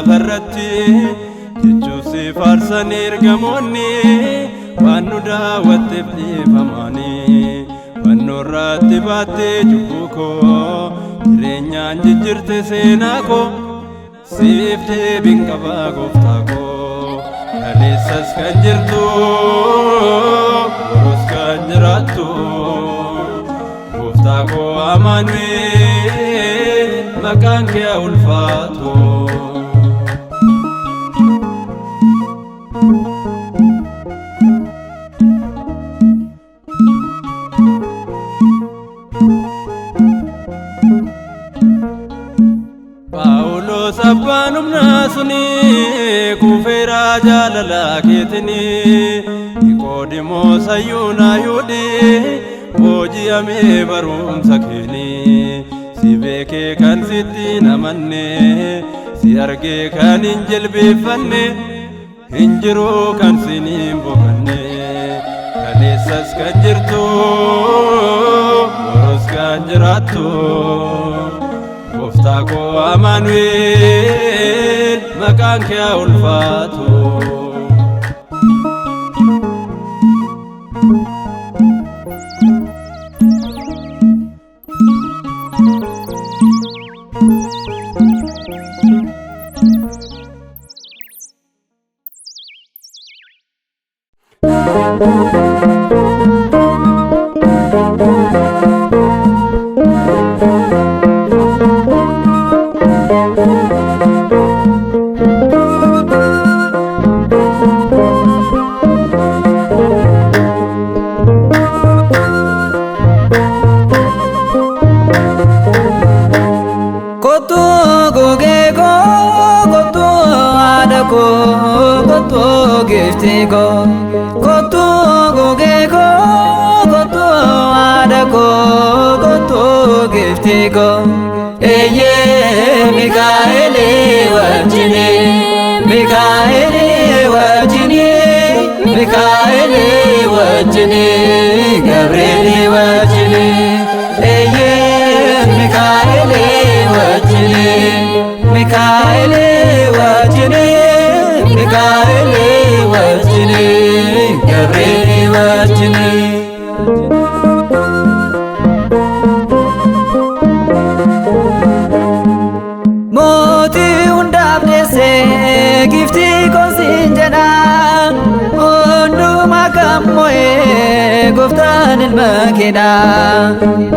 lafarratti jechuusi faarsan ergamoonni waan nu daawwatteef dhiifamaanii fannoorratti baattee cubbuu koo jireenyaan jijjiirte seenaa koo siif deebiin qabaa gooftaa koo kaleessas kan jirtu boros kan jiraattu gooftaa koo Amaanu'eel maqaan kee ulfaatu. Phaawulos abbaan humnaa suni kufeeraa jaalala keetini Niqoodimoos hayyuun Ayihuudii booji'amee barumsa keeni si beekee kan sitti namanne si argee kan hin jilbeeffanne hin jiru kan sin hin boqanne kaleessas kan jirtu boros kan jiraattu gooftaa koo Amaanu'eel maqaan kee ulfaatu.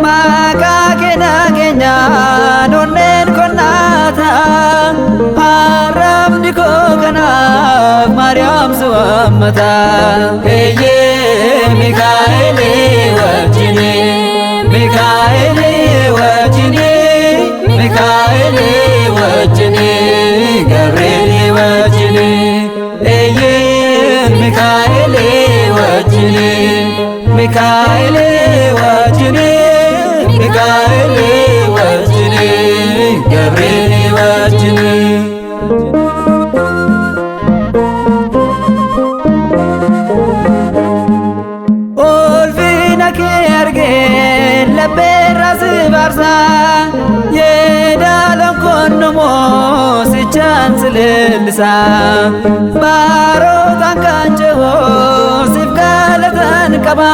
Maka kena kenya nonen konata haram diko kana Maryam suamata eye Mikaeli wajini Mikaeli wajini Mikaeli wajini Gabrieli wajini eye Mikaeli wajini Mikaeli wajini Mikaeli wajini Gabrieli wajini Olfina ke arge labera sibarsa Yedalon konnomo si chansililsa Baro tankanjeho sifgalatan kaba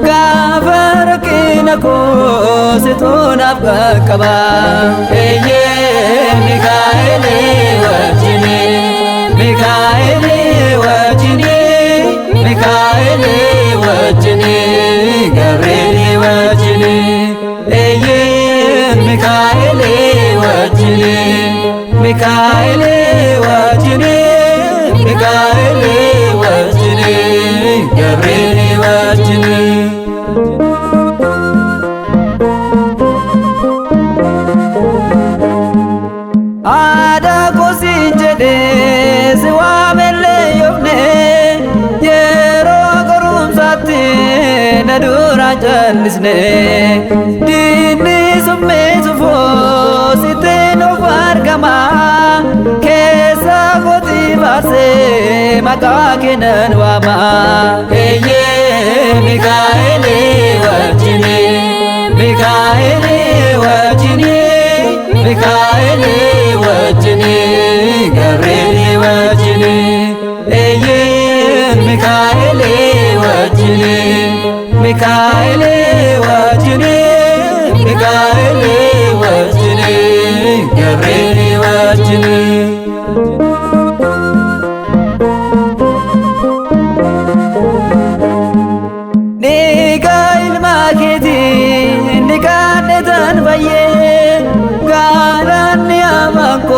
Gafar kinako situnaf kaba Eye Mikaeli wajini Mikaeli wajini Mikaeli wajini Gabrieli wajini Eye Mikaeli wajini Mikaeli wajini Mikaeli wajini Gabrieli wajini Ada kosin jede siwamele yofne Yero gorum sati nadura jallisne Dini summe sufo site no fargama Kesa koti base maka kenan wama Eye Mikaeli wajini Mikaeli wajini Mikaeli wajini ሚካኤል ወጅኒ ሚካኤል ወጅኒ ገብርኤል ወጅኒ ሚካኤል ማኬቲ ንጋነተን በየ ጋራን ያማንኮ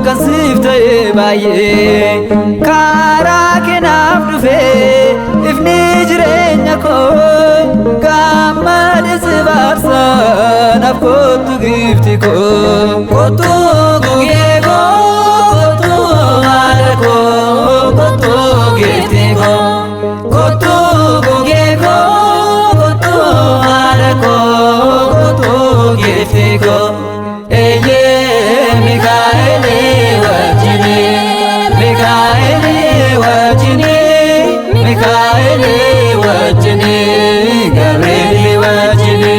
ከንሲፍተ ባየ ካራ kenaaf dhufe ifni jireenya koo gammade si baarsa naaf kottu gifti koo kottu gugee koo kottu haadha koo kottu gifti koo kottu gugee koo kottu haadha koo kottu gifti koo eeyyee Mikaa'eli wajjini Mikaa'eli wajjini Mikaa'eli wajjini Gabrieli wajjini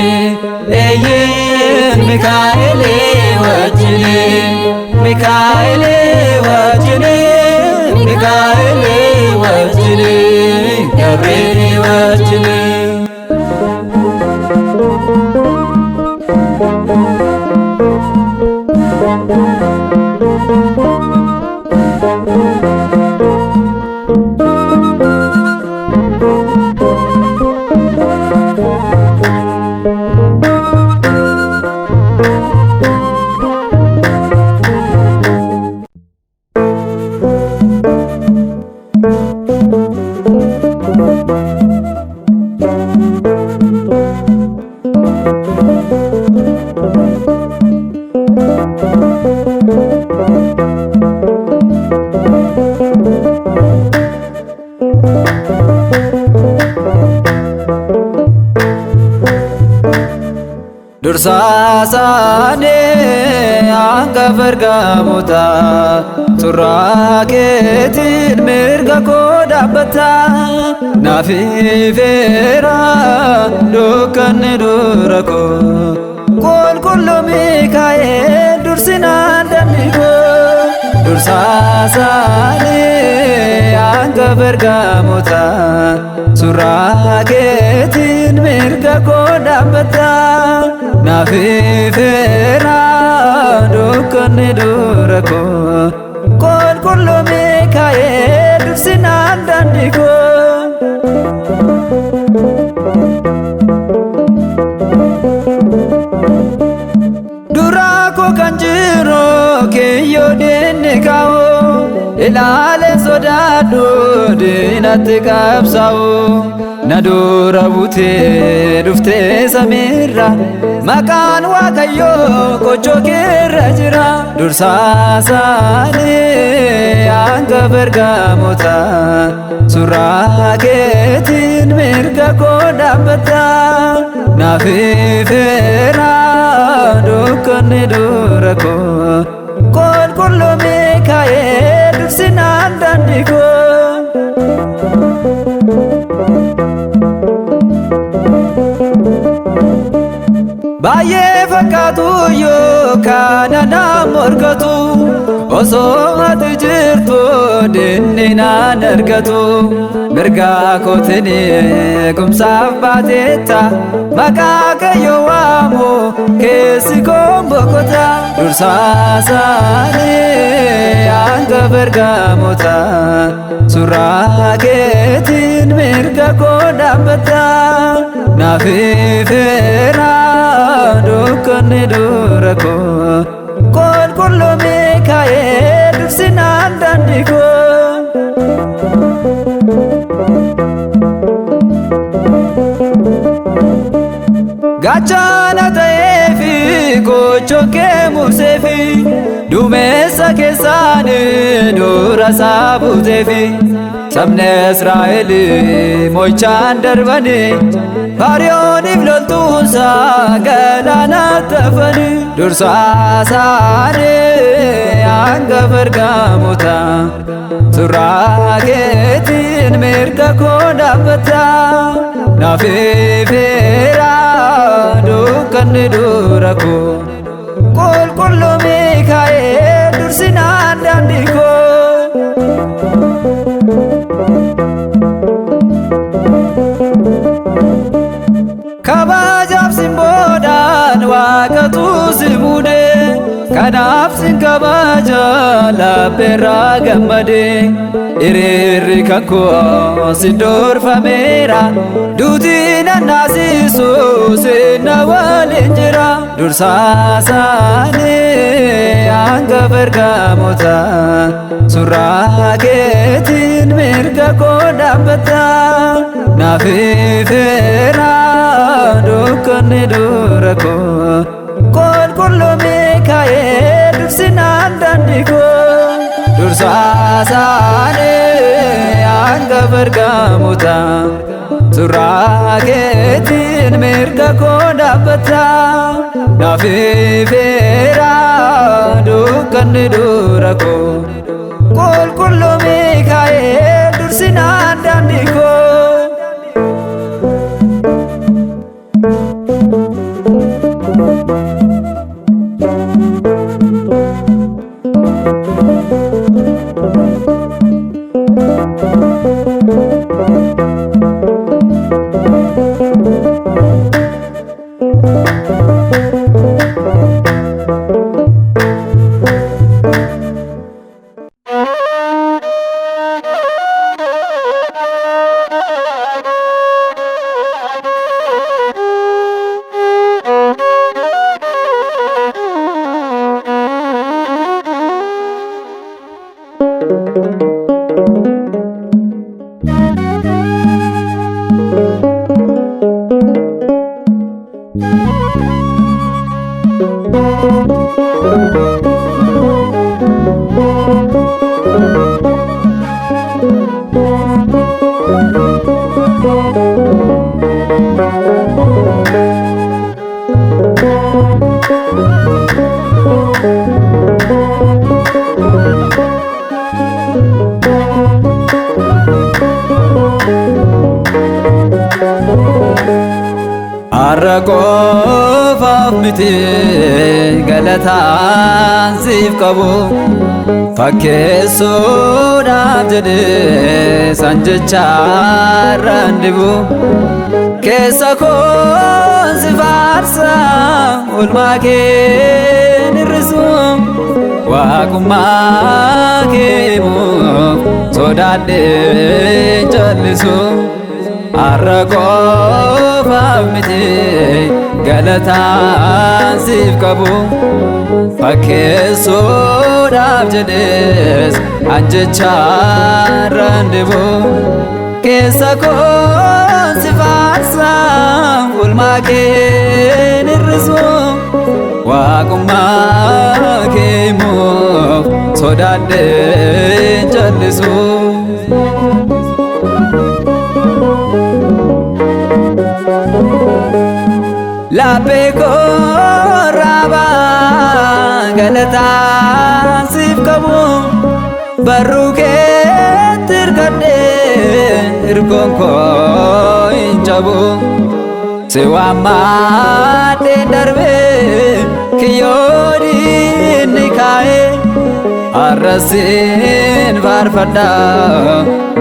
eeyyee Mikaa'eli wajjini Mikaa'eli wajjini Mikaa'eli wajjini Gabrieli wajjini dursaasane hanga bergamota turaakeetiin mirga koo dhaabbata naafifeera dukkanni dura koo qulqulluu Mikaa'el dursinaan dambi koo dursaasane hanga bergamota turaakeetiin mirga koo dhaabbata naafifeera dukkanni dura koo qulqulluu Mikaa'el dursinaan dambi koo duraa koo kan jiru kiyyoo diinni kaa'u ilaale sodaadhu diinatti qabsaa'u na dura butee dhuftee samiirra maqaan Waaqayyoo qochoo keerra jira dursaasane hanga bergamota suuraa keetiin mirga koo dhaabbata naafifeera dukkanni dura koo qulqulluu Mikaa'el dursinaan dambi koo baay'ee fakkaatu yoo kana nama morkatu osoo ati jirtu diinni naan argatu mirga kootiin eegumsaaf baateetta maqaa Waaqayyoo waamu keessi koon boqota dursaasane hanga bergamota suuraa keetiin mirga koo dhaabbata naafifeera dukkanni dura koo qulqulluu Mikaa'el dursinaan dambi koo gaachana ta'eefi gochoo kee murseefi duumessa keessaan dura isaa buuteefi sabni Israa'el mo'ichaan darbani Faariyooniif loltuunsaa galaanatti hafani dursaasane hanga bergamota suuraa keetiin mirga koo dhaabbata naafifeera dukkanni dura koo qulqulluu Mikaa'el dursinaan dambi koo kanaaf sin kabaja labbeerraa gammade hiriirri kan koo si durfameera duutiin annaasisu sinna waliin jira dursaa isaanii hanga ergamoota surraa keetiin mirga koo dhaabbata naaf ifeera dukkanni dura koo qulqulluu Mikaa'el dursinaan daandii koo dursaa isaanii hanga ergamoota surraa keetiin mirga koo dhaabbata naaf ifeera dukkanni dura koo qulqulluu Mikaa'el dursinaan daandii koo. Qofaaf miti galataan siif qabu fakkeessuudhaaf jedhee san jechaarraan dibu keessa koon si faarsa oolmaa kee hir'isu waaqummaa kee himuuf sodaadhee jallisu har'a qofaaf miti galataan siif qabu fakkeessuudhaaf jedhees an jechaarraan dibu keessa koon si faarsa oolmaa kee hir'isu waaqummaa kee himuuf sodaadhee jallisu. Laphee koo raabaa galataan siif qabu barruu keetti hirkadhee hirkoon koo hin cabu si waammadhee darbee kiyyoo diinni kaa'ee har'asiin faarfadha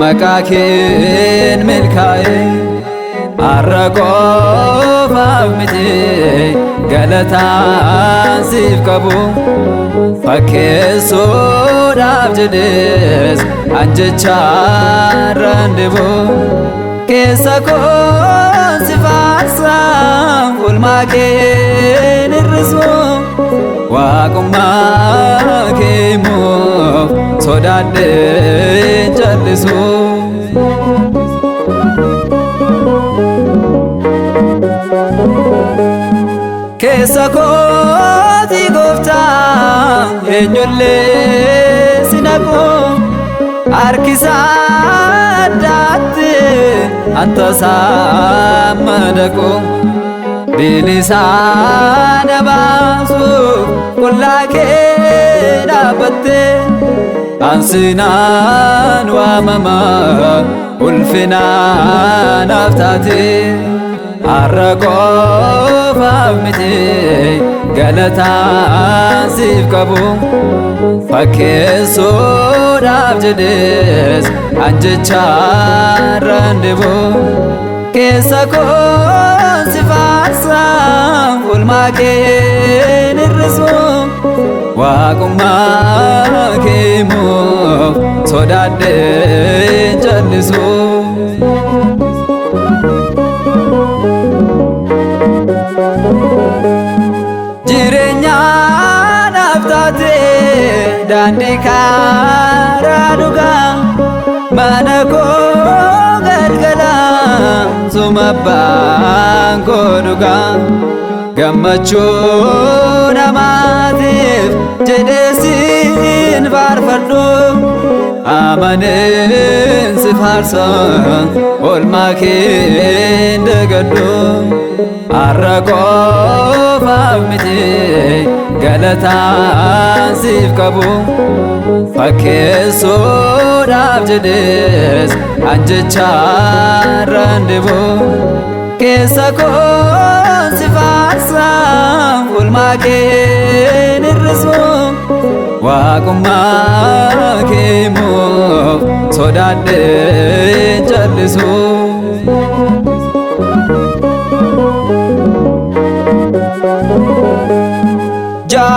maqaa keen milkaa'ee har'a qofaaf miti galataan siif qabu fakkeessuudhaaf jedhees an jechaarraan dibu keessa koon si faarsa oolmaa kee hir'isu waaqummaa kee himuuf sodaadhee jallisu. Keessa kooti gooftaa eenyullee si naqu harkisaa addaatti anta isaa madaqu bilisaa dabaasuuf qullaa kee dhaabbatte ansinaan waamama ulfinaan aftaate har'a qofaaf miti galataan siif qabu fakkeessuudhaaf jedhees an jechaarraan dibu keessa koon si faarsa oolmaa kee hir'isu waaqummaa keemoo sodaadhee jallisu. Jireenyaa naaf taatee daandii karaa dhugaa mana koo galgala suma abbaan koo dhugaa gammachuu namaatiif jedhee siin faarfadhu amaneen si faarsa oolmaa kee dagadhu har'a qofaaf miti galataan siif qabu fakkeessuudhaaf jedhees anjechaarraan dhibu keessa koon si faarsa oolmaa kee hir'isu waaqummaa keemoo sodaadhee jallisu.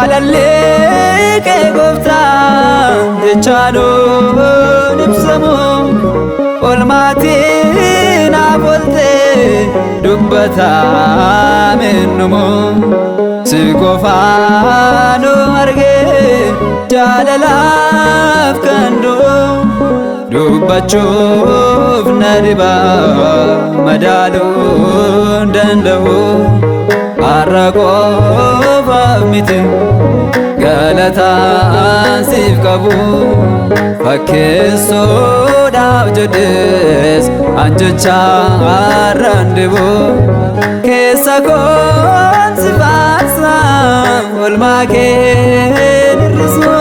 Jaalallee kee gooftaa jechaanuun ibsamu oolmaatiin naaf ooltee dubbataa minnumu si qofaanu argee jaalalaaf kan du'u dubbachuuf na dhiba madaaluun danda'u har'a qofaaf miti galataan siif qabu fakkeessuudhaaf jedhees anjechaarraan dhibu keessa koon si faarsa oolmaa kee hir'isu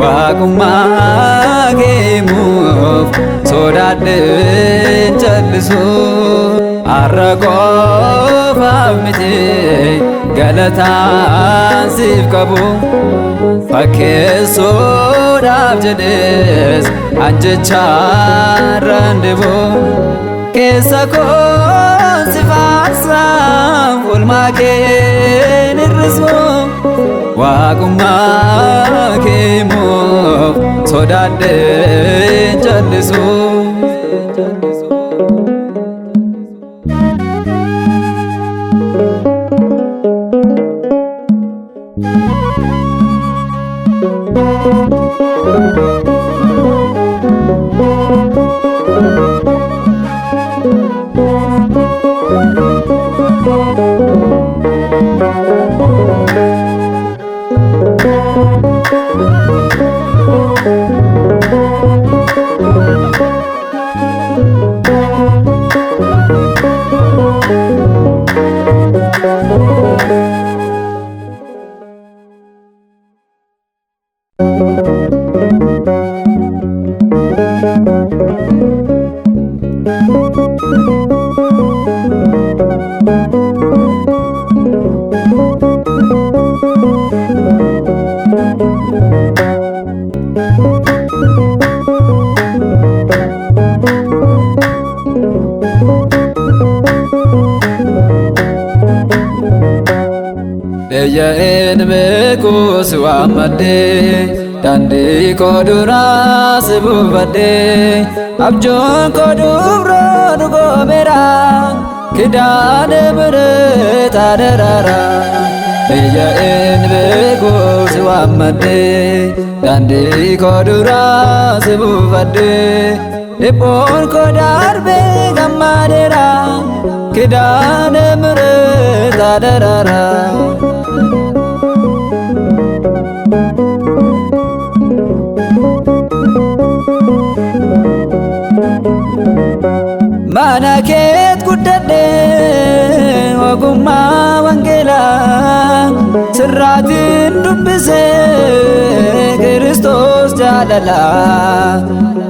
waaqummaa keemuuf sodaadhee jallisu har'a qofaaf miti galataan siif qabu fakkeessuudhaaf jedhees anjechaarraan dhibu keessa koon si faarsa oolmaa kee hir'isu waaqummaa keemuuf sodaadhee jallisu. Eeyyaa'een beekuu si waammadhee daandii koo duraa si buufadhee abjoon koo dubroo dhugoomeera kidaane bireeta daraara. Eeyyaa'een beekuu si waammadhee daandii koo duraa si buufadhee dhiphoon koo darbee gammadeera kidaane bireeta daraara. Mana keet guddadhee ogummaa wangeelaa sirraatiin dubbisee Kiristoos jaalalaa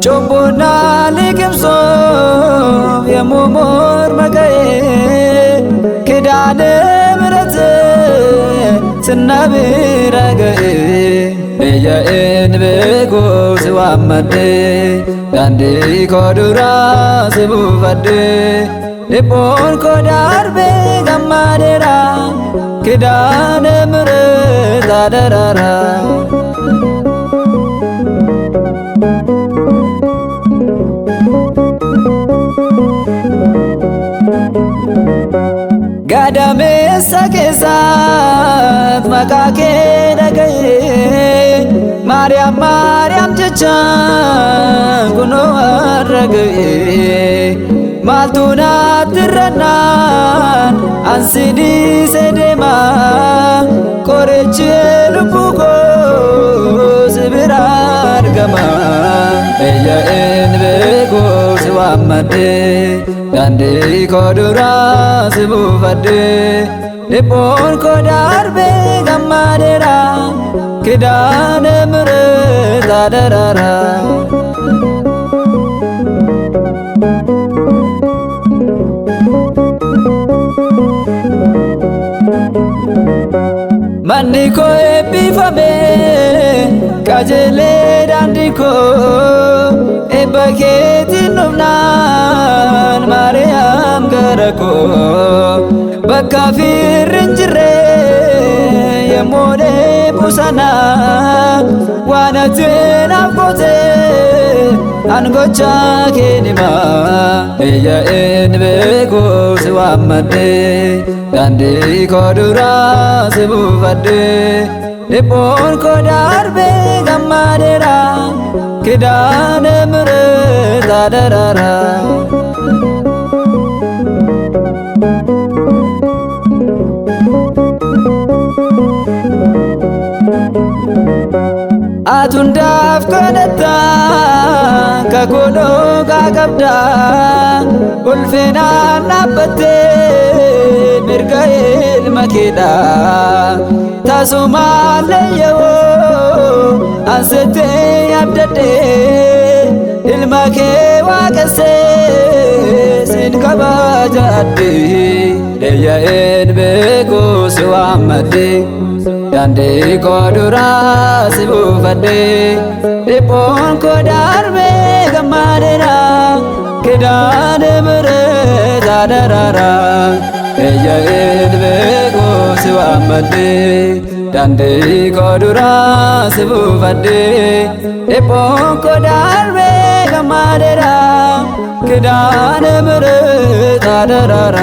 cubbuun naa liqimsuuf yemmuu morma ga'ee kidaanee biratee sinna bira ga'ee. Eeyyaa'een beekuu si waammadhee daandii koo duraa si buufadhee dhiphoon koo darbee gammadeera ኪዳነ ምሕረት አደራራ ጋዳሜሳ ኬሳት መቃኬ ደገዬ ማርያም ማርያም ጀቻ ኩኖ አረገዬ ማልቱና ትረናን አንሲዲ ሴዴማ ቆሬች ልቡኮ ስብራ አርገማ እየእን ቤጎ ስዋመዴ ዳንዴ ኮዱራ ስቡፈዴ ልቦን ኮዳርቤ ገማዴራ ኪዳነ ምሕረት አደራራ manni ko ebbifame qajeelee daandii koo ebba keetiin dhufnaan maariyaam gara koo bakka firri hin jirre yemmuu deebu sana waan ati naaf goote an gochaa kee himaa eeyya'een beekuu si waammadhe daandii koo duraa si buufadhe lubbuun koo darbee gammadeera kidaane ምሕረት አደራራ atundaaf kadhatta kakoloo gaagabda ulfinaan dhaabbatte mirga ilma keedha tasumaallee yoo ansettee abdadhe ilma kee waaqessee sin kabajadhe eeyya'een beekuu si waammadhe daandii koo duraa si buufadhe lubbuun koo darbee gammadeera kidaane ምሕረት አደራራ eeyya'een beekuu si waammadhe daandii koo duraa si buufadhe lubbuun koo darbee gammadeera kidaane ምሕረት አደራራ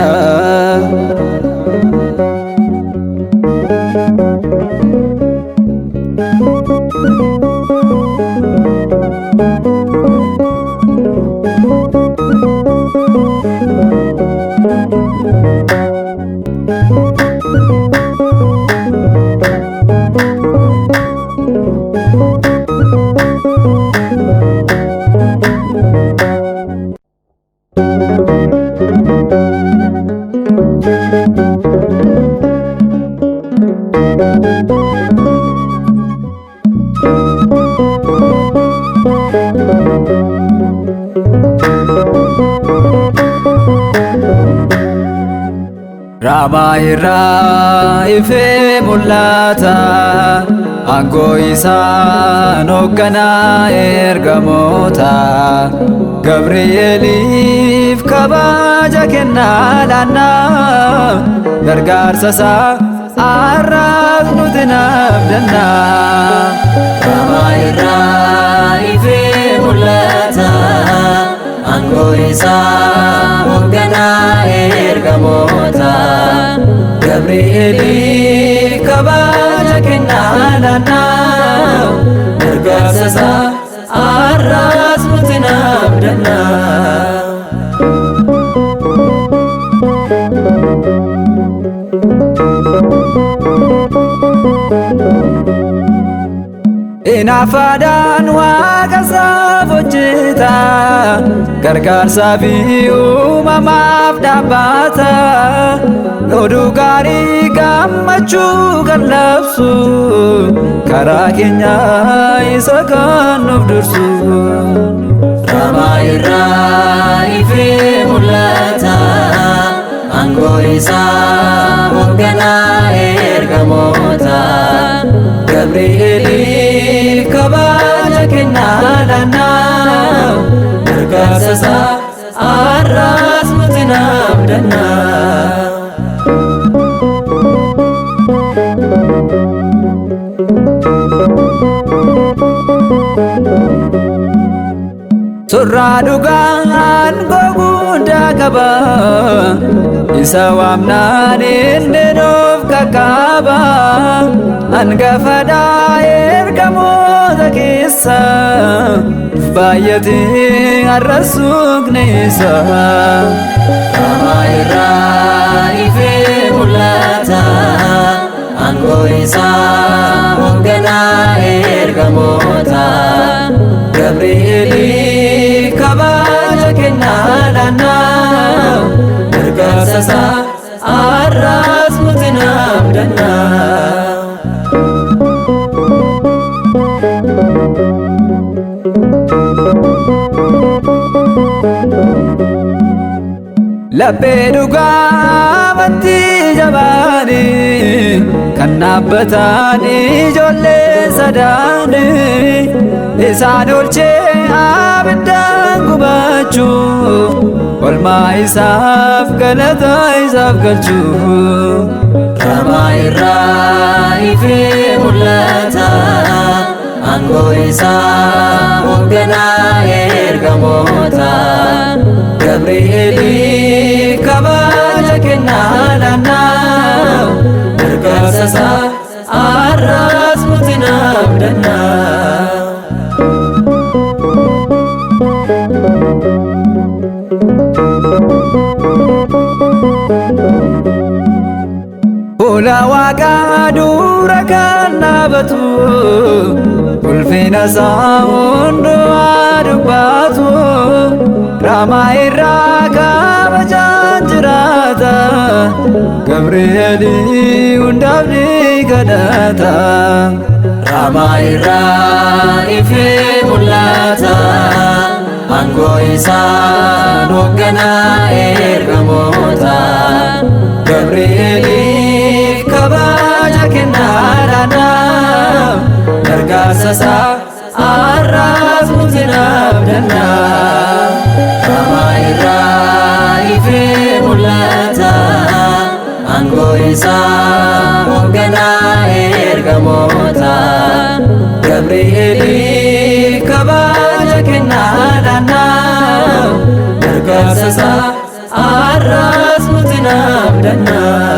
Ramaa ifee mul'ata aangoo isaan hoogganaa ergamoota Gabri'eeliif kabaja kennaa laannaa gargaarsa isaa har'aaf nuti naabdannaa. Ramaa ifee mul'ata aangoo isaan hoogganaa ergamoota Gabri'eeliif kabaja kennaa laannaa gargaarsa isaa har'aas nuti naabdannaa. Inaafaadhaan waaqa isaaf hojjeta gargaarsaa fi uumamaaf dhaabbata oduu gaarii gammachuu kan labsu karaa keenya isa kan nuuf dursu. Ramaa irraa ifee mul'ata aangoo isaa hoogganaa ergamoota Gabri'eeliif kabaja kennaa laannaa gargaarsa isaa har'aas nuti naabdannaa. Surraa dhugaan goguddaa qaba isa waamnaan inni nuuf qaqqaba hangafadhaa ergamoota keessa baay'atee arrasuukni isa Ramaa irraa ifee mul'ata aangoo isaa hoogganaa ergamoota Gabri'eeliif kabaja kennaa laannaa gargaarsa isaa arraas nuti abdannaa. Laphee dhugaa amantii jabaani kan dhaabbatan ijoollee sadaani isaan oolchee abiddaan gubachuuf olmaa isaaf galata isaaf galchuuf Ramaa irraa ifee mul'ata aangoo isaa hoogganaa ergamoota Gabri'eeliif kabaja kennaa laannaa gargaarsa isaa arraas nuti abdannaa. Fuula Waaqaa dura kan dhaabatu ulfina isaa hundumaa dubbatu Ramaa irraa kabajaan jiraata Gabri'eelii hundaaf ni kadhata Ramaa irraa ifee mul'ata aangoo isaa hoogganaa ergamoota Gabri'eeliif kabaja kennaa laannaa gargaarsa isaa arraas nuti abdannaa. Ramaa irraa ifee mul'ata aangoo isaa hoogganaa ergamoota Gabri'eeliif kabaja kennaa laannaa gargaarsa isaa arraas nuti abdannaa.